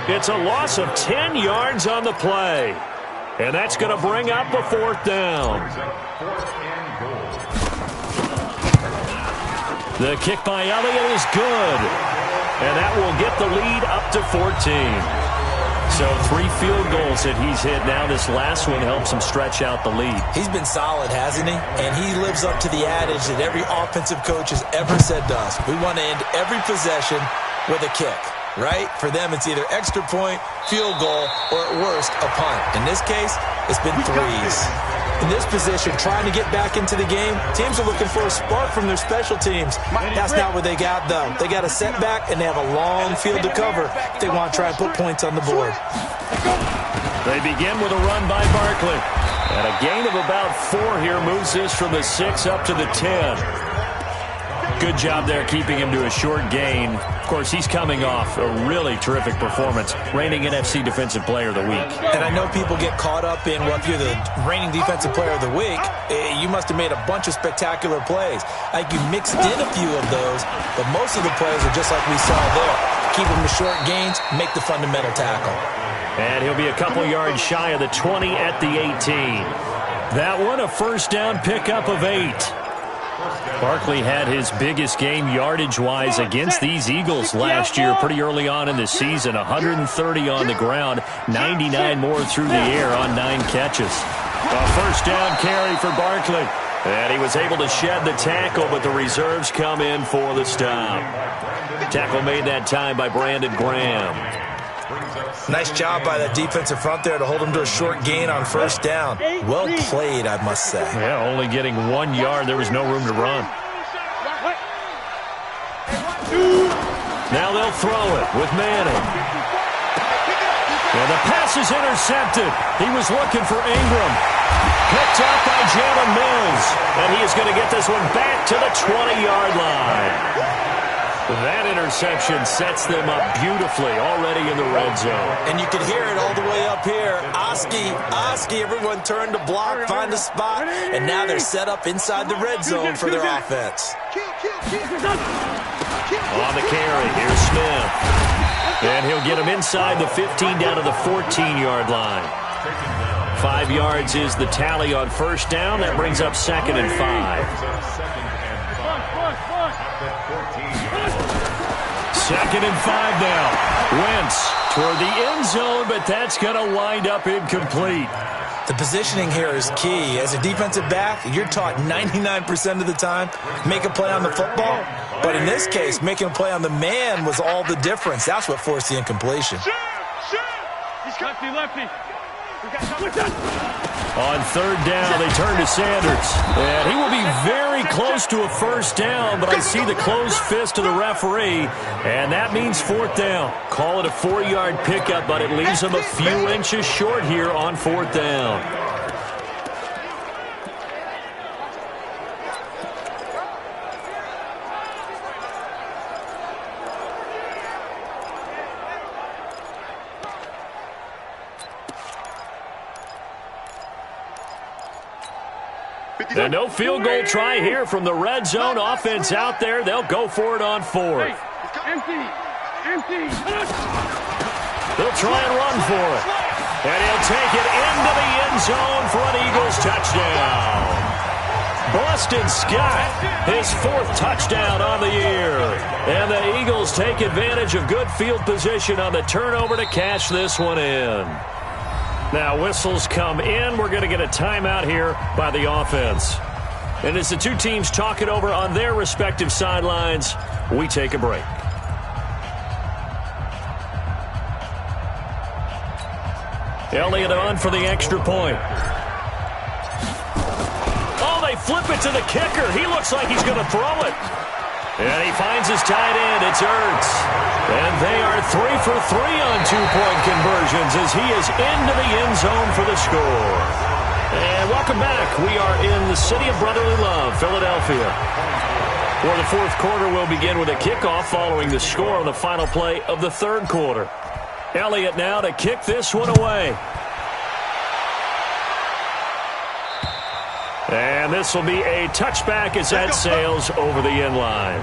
It's a loss of 10 yards on the play. And that's going to bring up a 4th down. The kick by Elliott is good. And that will get the lead up to 14. So 3 field goals that he's hit now. This last one helps him stretch out the lead. He's been solid, hasn't he? And he lives up to the adage that every offensive coach has ever said to us. We want to end every possession with a kick, right? For them, it's either extra point, field goal, or at worst, a punt. In this case, it's been 3s. In this position, trying to get back into the game, teams are looking for a spark from their special teams. That's not what they got, though. They got a setback, and they have a long field to cover if they want to try and put points on the board. They begin with a run by Barkley. And a gain of about 4 here moves this from the 6 up to the 10. Good job there keeping him to a short gain. Of course, he's coming off a really terrific performance, reigning NFC Defensive Player of the Week. And I know people get caught up in, well, if you're the reigning Defensive Player of the Week, you must have made a bunch of spectacular plays. I think you mixed in a few of those, but most of the plays are just like we saw there. Keep them to short gains, make the fundamental tackle. And he'll be a couple yards shy of the 20 at the 18. That one, a first down pickup of 8. Barkley had his biggest game yardage-wise against these Eagles last year pretty early on in the season. 130 on the ground, 99 more through the air on 9 catches. A first down carry for Barkley. And he was able to shed the tackle, but the reserves come in for the stop. Tackle made that time by Brandon Graham. Nice job by the defensive front there to hold him to a short gain on first down. Well played, I must say. Yeah, only getting 1 yard. There was no room to run. Now they'll throw it with Manning. And the pass is intercepted. He was looking for Ingram. Picked up by Jalen Mills. And he is going to get this one back to the 20-yard line. That interception sets them up beautifully already in the red zone. And you can hear it all the way up here. Oski, everyone turned to block, find a spot, and now they're set up inside the red zone for their offense. On the carry, here's Smith. And he'll get him inside the 15 down to the 14-yard line. 5 yards is the tally on first down. That brings up 2nd and 5. 2nd and 5 now. Wentz toward the end zone, but that's going to wind up incomplete. The positioning here is key. As a defensive back, you're taught 99% of the time, make a play on the football. But in this case, making a play on the man was all the difference. That's what forced the incompletion. Lefty. On third down, they turn to Sanders. And he will be very close to a first down, but I see the closed fist of the referee, and that means 4th down. Call it a 4-yard pickup, but it leaves him a few inches short here on 4th down. And no field goal try here from the red zone. Offense out there. They'll go for it on 4th. Empty. They'll try and run for it. And he'll take it into the end zone for an Eagles touchdown. Boston Scott, his 4th touchdown on the year. And the Eagles take advantage of good field position on the turnover to cash this one in. Now whistles come in. We're going to get a timeout here by the offense. And as the two teams talk it over on their respective sidelines, we take a break. Elliott on for the extra point. Oh, they flip it to the kicker. He looks like he's going to throw it. And he finds his tight end. It's Ertz. And they are 3 for 3 on 2-point conversions as he is into the end zone for the score. And welcome back. We are in the city of brotherly love, Philadelphia. For the 4th quarter, we'll begin with a kickoff following the score on the final play of the 3rd quarter. Elliott now to kick this one away. And this will be a touchback as that sails over the end line.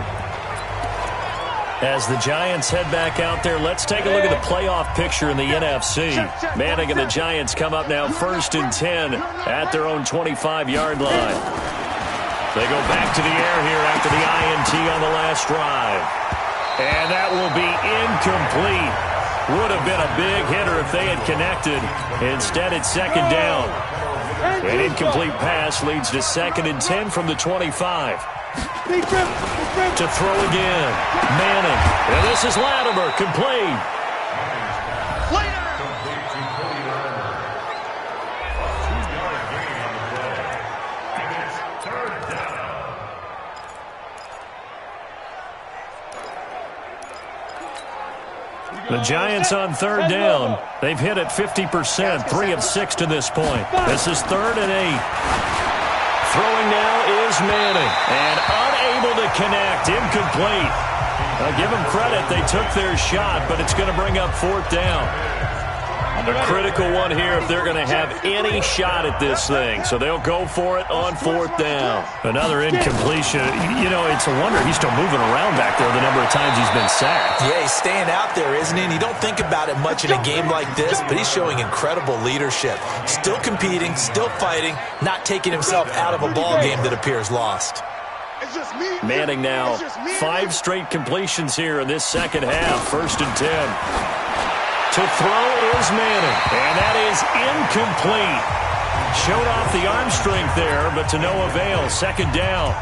As the Giants head back out there, let's take a look at the playoff picture in the NFC. Manning and the Giants come up now 1st and 10 at their own 25-yard line. They go back to the air here after the INT on the last drive. And that will be incomplete. Would have been a big hitter if they had connected. Instead, it's 2nd down. An incomplete pass leads to 2nd and 10 from the 25. To throw again. Manning. And this is Latimer. Complete. The Giants on 3rd down. They've hit it 50%, 3 of 6 to this point. This is 3rd and 8. Throwing now is Manning. And unable to connect. Incomplete. I'll give them credit. They took their shot, but it's going to bring up 4th down. A critical one here if they're going to have any shot at this thing. So they'll go for it on 4th down. Another incompletion. You know, it's a wonder he's still moving around back there the number of times he's been sacked. Yeah, he's staying out there, isn't he? And you don't think about it much in a game like this, but he's showing incredible leadership. Still competing, still fighting, not taking himself out of a ball game that appears lost. Manning now, 5 straight completions here in this second half. 1st and 10. To throw is Manning, and that is incomplete. Showed off the arm strength there, but to no avail. 2nd down.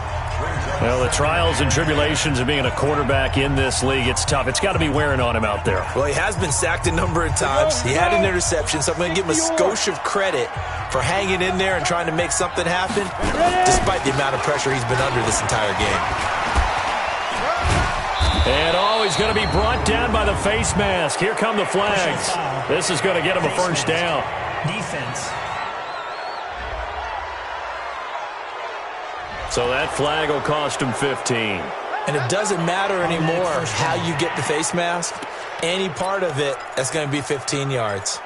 Well, the trials and tribulations of being a quarterback in this league, it's tough. It's got to be wearing on him out there. Well, he has been sacked a number of times. He had an interception, so I'm going to give him a skosh of credit for hanging in there and trying to make something happen, despite the amount of pressure he's been under this entire game. And he's going to be brought down by the face mask. Here come the flags. This is going to get him a 1st down. Defense. So that flag will cost him 15. And it doesn't matter anymore how you get the face mask. Any part of it, that's going to be 15 yards.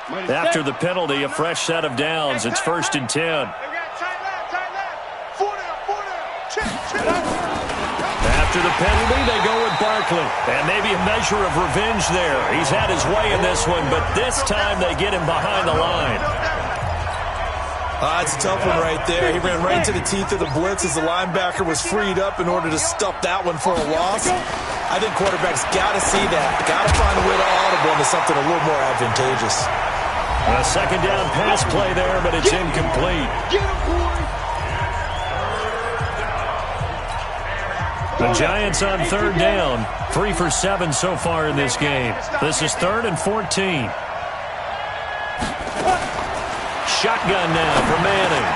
After the penalty, a fresh set of downs. It's 1st and 10. After the penalty, they go with Barkley. And maybe a measure of revenge there. He's had his way in this one, but this time they get him behind the line. It's a tough one right there. He ran right into the teeth of the blitz as the linebacker was freed up in order to stuff that one for a loss. I think quarterbacks got to see that. Got to find a way to audible into something a little more advantageous. A 2nd down pass play there, but it's incomplete. The Giants on 3rd down. 3 for 7 so far in this game. This is 3rd and 14. Shotgun now for Manning.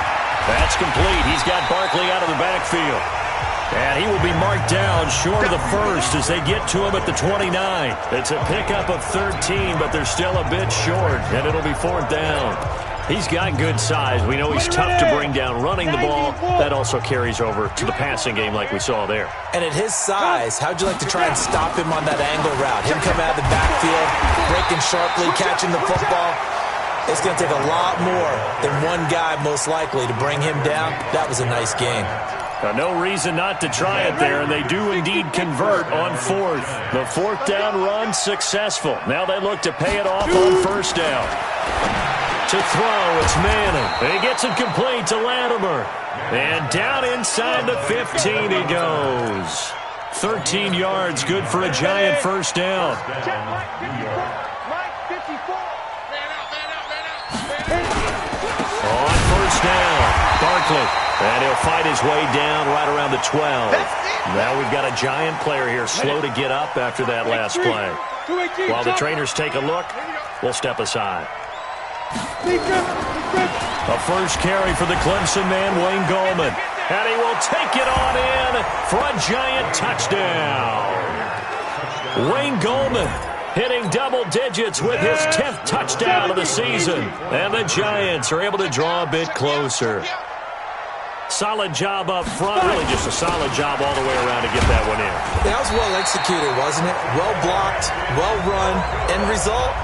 That's complete. He's got Barkley out of the backfield. And he will be marked down short of the 1st as they get to him at the 29. It's a pickup of 13, but they're still a bit short, and it'll be 4th down. He's got good size. We know he's tough to bring down running the ball. That also carries over to the passing game like we saw there. And at his size, how'd you like to try and stop him on that angle route? Him coming out of the backfield, breaking sharply, catching the football. It's going to take a lot more than one guy most likely to bring him down. That was a nice game. No reason not to try it there, and they do indeed convert on 4th. The 4th down run successful. Now they look to pay it off on 1st down. To throw, it's Manning. He gets it complete to Latimer. And down inside the 15 he goes. 13 yards, good for a Giant 1st down. On 1st down, Barkley. And he'll fight his way down right around the 12. Now we've got a Giant player here slow to get up after that last play. While the trainers take a look, we'll step aside. A first carry for the Clemson man, Wayne Gallman. And he will take it on in for a Giant touchdown. Wayne Gallman hitting double digits with his 10th touchdown of the season. And the Giants are able to draw a bit closer. Solid job up front. Really just a solid job all the way around to get that one in. That was well executed, wasn't it? Well blocked, well run. End result,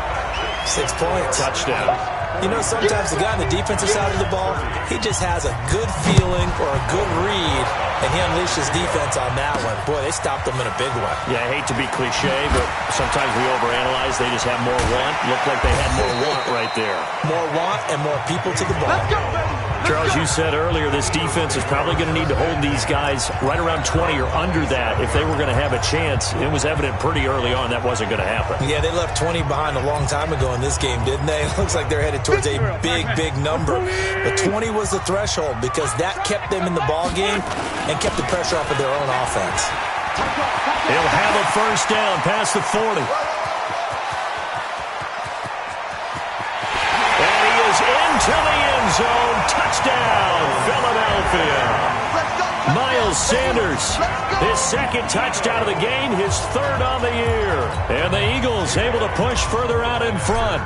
6 points. Touchdown. You know, sometimes the guy on the defensive side of the ball, he just has a good feeling or a good read, and he unleashes defense on that one. Boy, they stopped them in a big one. Yeah, I hate to be cliche, but sometimes we overanalyze. They just have more want. Looked like they had more want right there. More want and more people to the ball. Let's go, baby. Charles, you said earlier this defense is probably going to need to hold these guys right around 20 or under that if they were going to have a chance. It was evident pretty early on that wasn't going to happen. Yeah, they left 20 behind a long time ago in this game, didn't they? It looks like they're headed towards a big, big number. But 20 was the threshold because that kept them in the ball game and kept the pressure off of their own offense. He'll have a first down past the 40. And he is into the end zone. Touchdown, Philadelphia. Miles Sanders, his 2nd touchdown of the game, his 3rd on the year. And the Eagles able to push further out in front.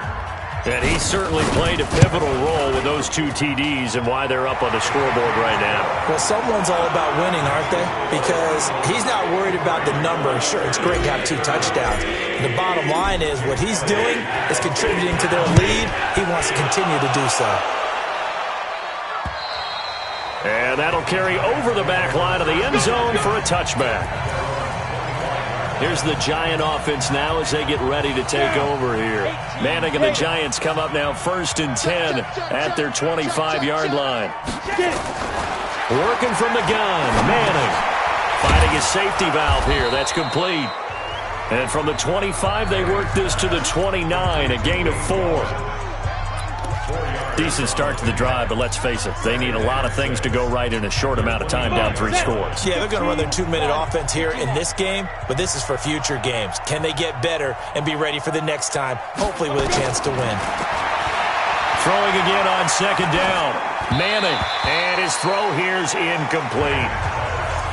And he certainly played a pivotal role with those 2 TDs and why they're up on the scoreboard right now. Well, someone's all about winning, aren't they? Because he's not worried about the number. Sure, it's great to have 2 touchdowns. The bottom line is what he's doing is contributing to their lead. He wants to continue to do so. And that'll carry over the back line of the end zone for a touchback. Here's the Giant offense now as they get ready to take over here. Manning and the Giants come up now 1st and 10 at their 25-yard line. Working from the gun, Manning finding his safety valve here. That's complete. And from the 25, they work this to the 29, a gain of 4. Decent start to the drive, but let's face it, they need a lot of things to go right in a short amount of time, down 3 scores. Yeah, they're going to run their 2-minute offense here in this game, but this is for future games. Can they get better and be ready for the next time, hopefully with a chance to win? Throwing again on 2nd down. Manning, and his throw here's incomplete.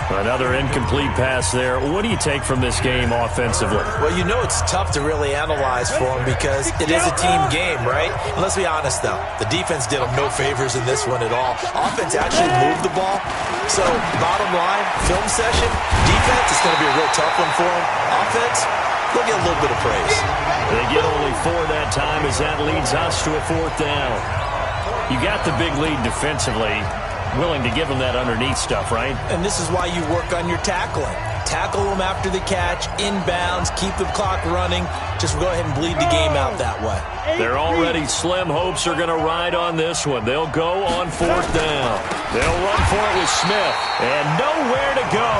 Another incomplete pass there. What do you take from this game offensively? Well, you know it's tough to really analyze for them because it is a team game, right? And let's be honest, though. The defense did them no favors in this one at all. Offense actually moved the ball. So, bottom line, film session, defense is going to be a real tough one for them. Offense, they'll get a little bit of praise. They get only 4 that time as that leads us to a 4th down. You got the big lead defensively. Willing to give them that underneath stuff, right? And this is why you work on your tackling. Tackle them after the catch, inbounds, keep the clock running. Just go ahead and bleed the game out that way. They're already slim hopes are going to ride on this one. They'll go on 4th down. They'll run for it with Smith. And nowhere to go.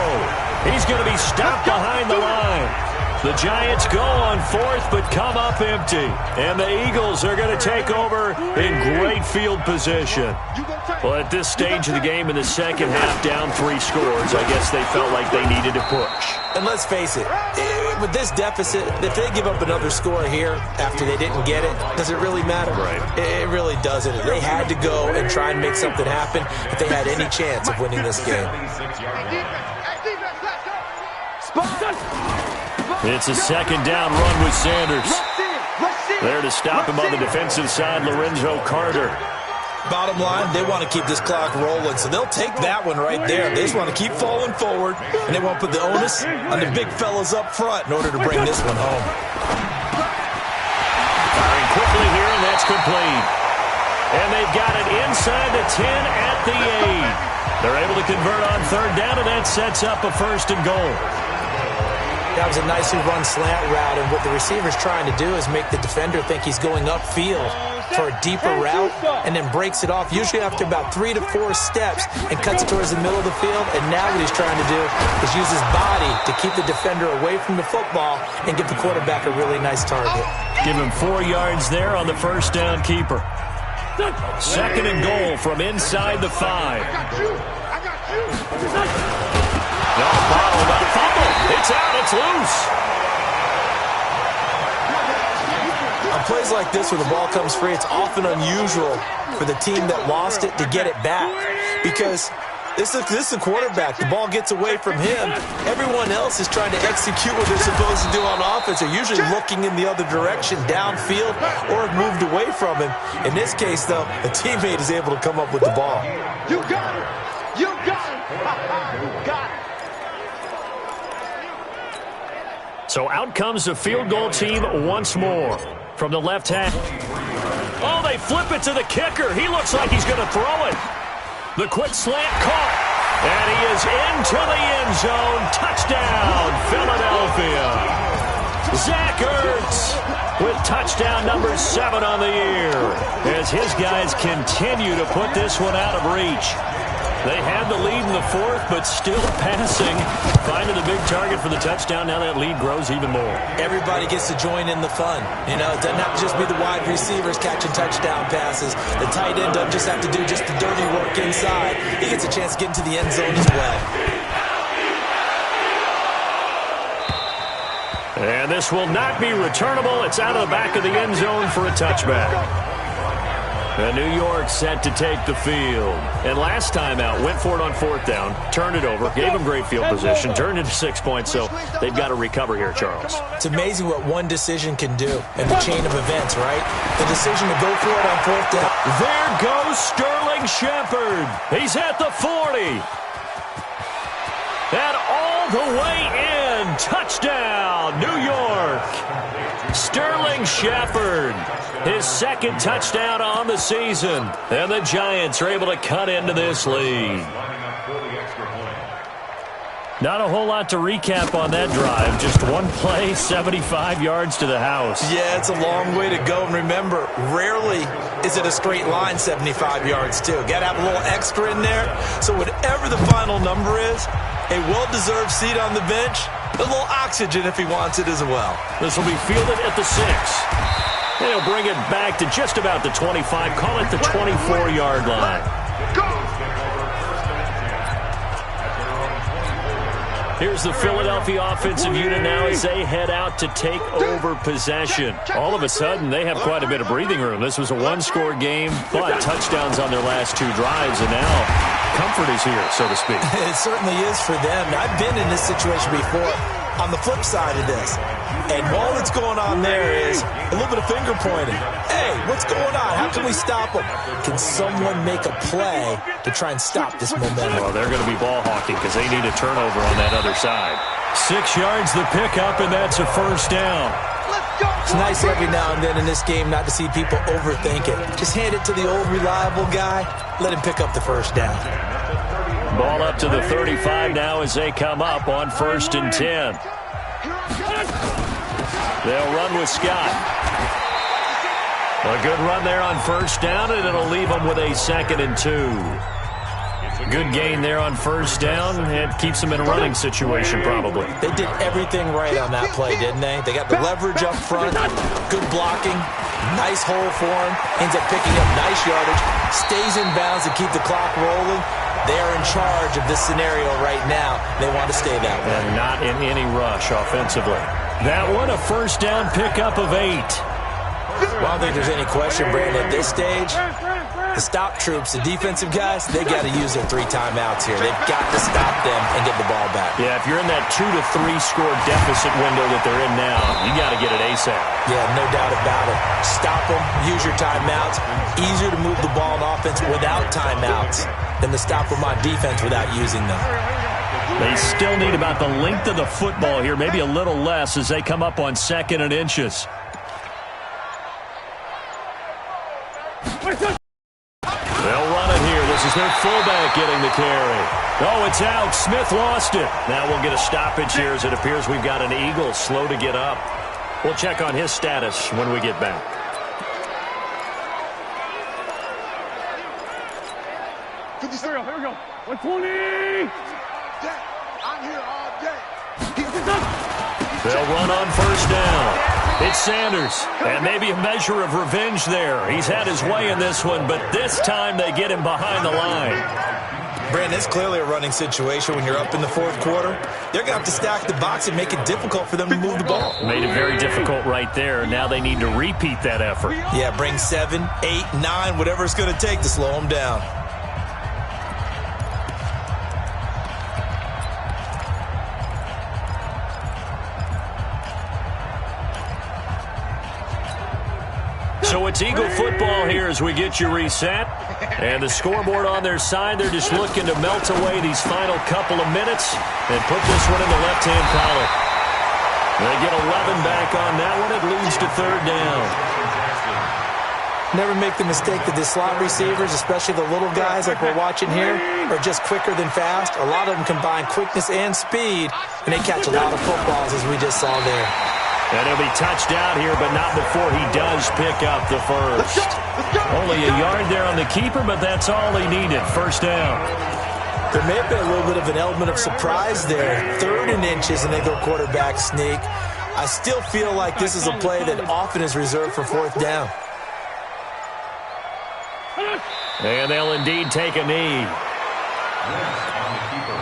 He's going to be stopped behind the line. The Giants go on 4th, but come up empty. And the Eagles are going to take over in great field position. Well, at this stage of the game in the second half, down 3 scores, I guess they felt like they needed to push. And let's face it, with this deficit, if they give up another score here after they didn't get it, does it really matter? Right. It really doesn't. They had to go and try and make something happen if they had any chance of winning this game. It's a 2nd down run with Sanders. There to stop him on the defensive side, Lorenzo Carter. Bottom line, they want to keep this clock rolling, so they'll take that one right there. They just want to keep falling forward, and they want to put the onus on the big fellas up front in order to bring this one home. Firing quickly here, and that's complete. And they've got it inside the 10 at the 8. They're able to convert on 3rd down, and that sets up a 1st and goal. That was a nicely run slant route, and what the receiver's trying to do is make the defender think he's going upfield for a deeper route and then breaks it off, usually after about 3 to 4 steps, and cuts it towards the middle of the field. And now what he's trying to do is use his body to keep the defender away from the football and give the quarterback a really nice target. Give him 4 yards there on the 1st down keeper. 2nd and goal from inside the 5. I got you. No, bottled up fumble. It's out. It's loose. On plays like this where the ball comes free, it's often unusual for the team that lost it to get it back because this is a quarterback. The ball gets away from him. Everyone else is trying to execute what they're supposed to do on offense. They're usually looking in the other direction, downfield, or have moved away from him. In this case, though, a teammate is able to come up with the ball. You got it. You got it. You got it. So out comes the field goal team once more from the left hand. Oh, they flip it to the kicker. He looks like he's going to throw it. The quick slant caught. And he is into the end zone. Touchdown, Philadelphia. Zach Ertz with touchdown number 7 on the year as his guys continue to put this one out of reach. They had the lead in the 4th, but still passing. Finding the big target for the touchdown. Now that lead grows even more. Everybody gets to join in the fun. You know, it doesn't have to just be the wide receivers catching touchdown passes. The tight end doesn't just have to do just the dirty work inside. He gets a chance to get into the end zone as well. And this will not be returnable. It's out of the back of the end zone for a touchback. And New York set to take the field. And last time out, went for it on 4th down, turned it over, gave them great field position, turned into 6 points, so they've got to recover here, Charles. It's amazing what one decision can do in the chain of events, right? The decision to go for it on 4th down. There goes Sterling Shepard. He's at the 40. And all the way in. Touchdown, New York. Sterling Shepard. His 2nd touchdown on the season. And the Giants are able to cut into this lead. Not a whole lot to recap on that drive. Just one play, 75 yards to the house. Yeah, it's a long way to go. And remember, rarely is it a straight line 75 yards, too. Got to have a little extra in there. So whatever the final number is, a well-deserved seat on the bench, a little oxygen if he wants it as well. This will be fielded at the 6. And he'll bring it back to just about the 25. Call it the 24-yard line. Here's the Philadelphia offensive unit now as they head out to take over possession. All of a sudden, they have quite a bit of breathing room. This was a one-score game, but touchdowns on their last 2 drives, and now comfort is here, so to speak. It certainly is for them. I've been in this situation before on the flip side of this. And all that's going on there is a little bit of finger pointing. Hey, what's going on? How can we stop them? Can someone make a play to try and stop this momentum? Well, they're going to be ball hawking because they need a turnover on that other side. 6 yards the pickup, and that's a 1st down. It's nice every now and then in this game not to see people overthink it. Just hand it to the old reliable guy. Let him pick up the 1st down. Ball up to the 35 now as they come up on 1st and 10. They'll run with Scott. A good run there on 1st down, and it'll leave them with a 2nd and 2. Good gain there on 1st down. It keeps them in a running situation, probably. They did everything right on that play, didn't they? They got the leverage up front, good blocking, nice hole for him, ends up picking up nice yardage, stays in bounds to keep the clock rolling. They are in charge of this scenario right now. They want to stay that way. And not in any rush offensively. That one, a 1st down pickup of 8. Well, I don't think there's any question, Brandon, at this stage, the stop troops, the defensive guys, they got to use their 3 timeouts here. They've got to stop them and get the ball back. Yeah, if you're in that 2 to 3 score deficit window that they're in now, you got to get it ASAP. Yeah, no doubt about it. Stop them, use your timeouts. Easier to move the ball on offense without timeouts than to stop them on defense without using them. They still need about the length of the football here, maybe a little less as they come up on 2nd and inches. They'll run it here. This is their fullback getting the carry. Oh, it's out. Smith lost it. Now we'll get a stoppage here as it appears we've got an Eagle slow to get up. We'll check on his status when we get back. Here we go. 120. I'm here all day. They'll run on 1st down. It's Sanders, and maybe a measure of revenge there. He's had his way in this one, but this time they get him behind the line. Brandon, it's clearly a running situation when you're up in the 4th quarter. They're going to have to stack the box and make it difficult for them to move the ball. Made it very difficult right there. Now they need to repeat that effort. Yeah, bring 7, 8, 9, whatever it's going to take to slow them down. So it's Eagle football here as we get you reset. And the scoreboard on their side, they're just looking to melt away these final couple of minutes and put this one in the left-hand column. They get 11 back on that one. It leads to 3rd down. Never make the mistake that the slot receivers, especially the little guys like we're watching here, are just quicker than fast. A lot of them combine quickness and speed, and they catch a lot of footballs as we just saw there. And he'll be touched out here, but not before he does pick up the 1st. Only a yard there on the keeper, but that's all he needed. 1st down. There may have been a little bit of an element of surprise there. 3rd and inches, and they go quarterback sneak. I still feel like this is a play that often is reserved for 4th down. And they'll indeed take a knee. On the keeper.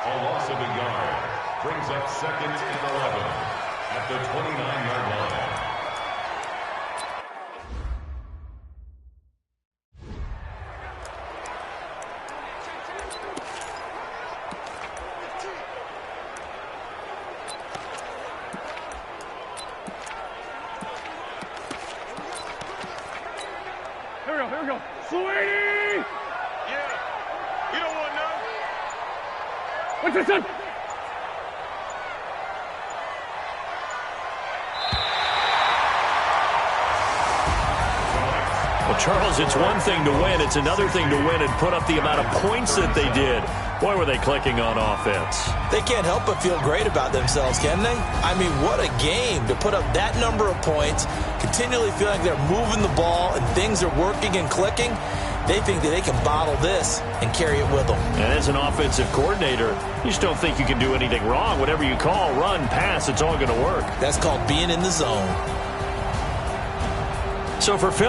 A loss of a yard brings up 2nd and 11 at the 29-yard line. Well, Charles, it's one thing to win. It's another thing to win and put up the amount of points that they did. Boy, were they clicking on offense. They can't help but feel great about themselves, can they? I mean, what a game to put up that number of points, continually feeling like they're moving the ball and things are working and clicking. They think that they can bottle this and carry it with them. And as an offensive coordinator, you just don't think you can do anything wrong. Whatever you call, run, pass, it's all going to work. That's called being in the zone. So for Phil.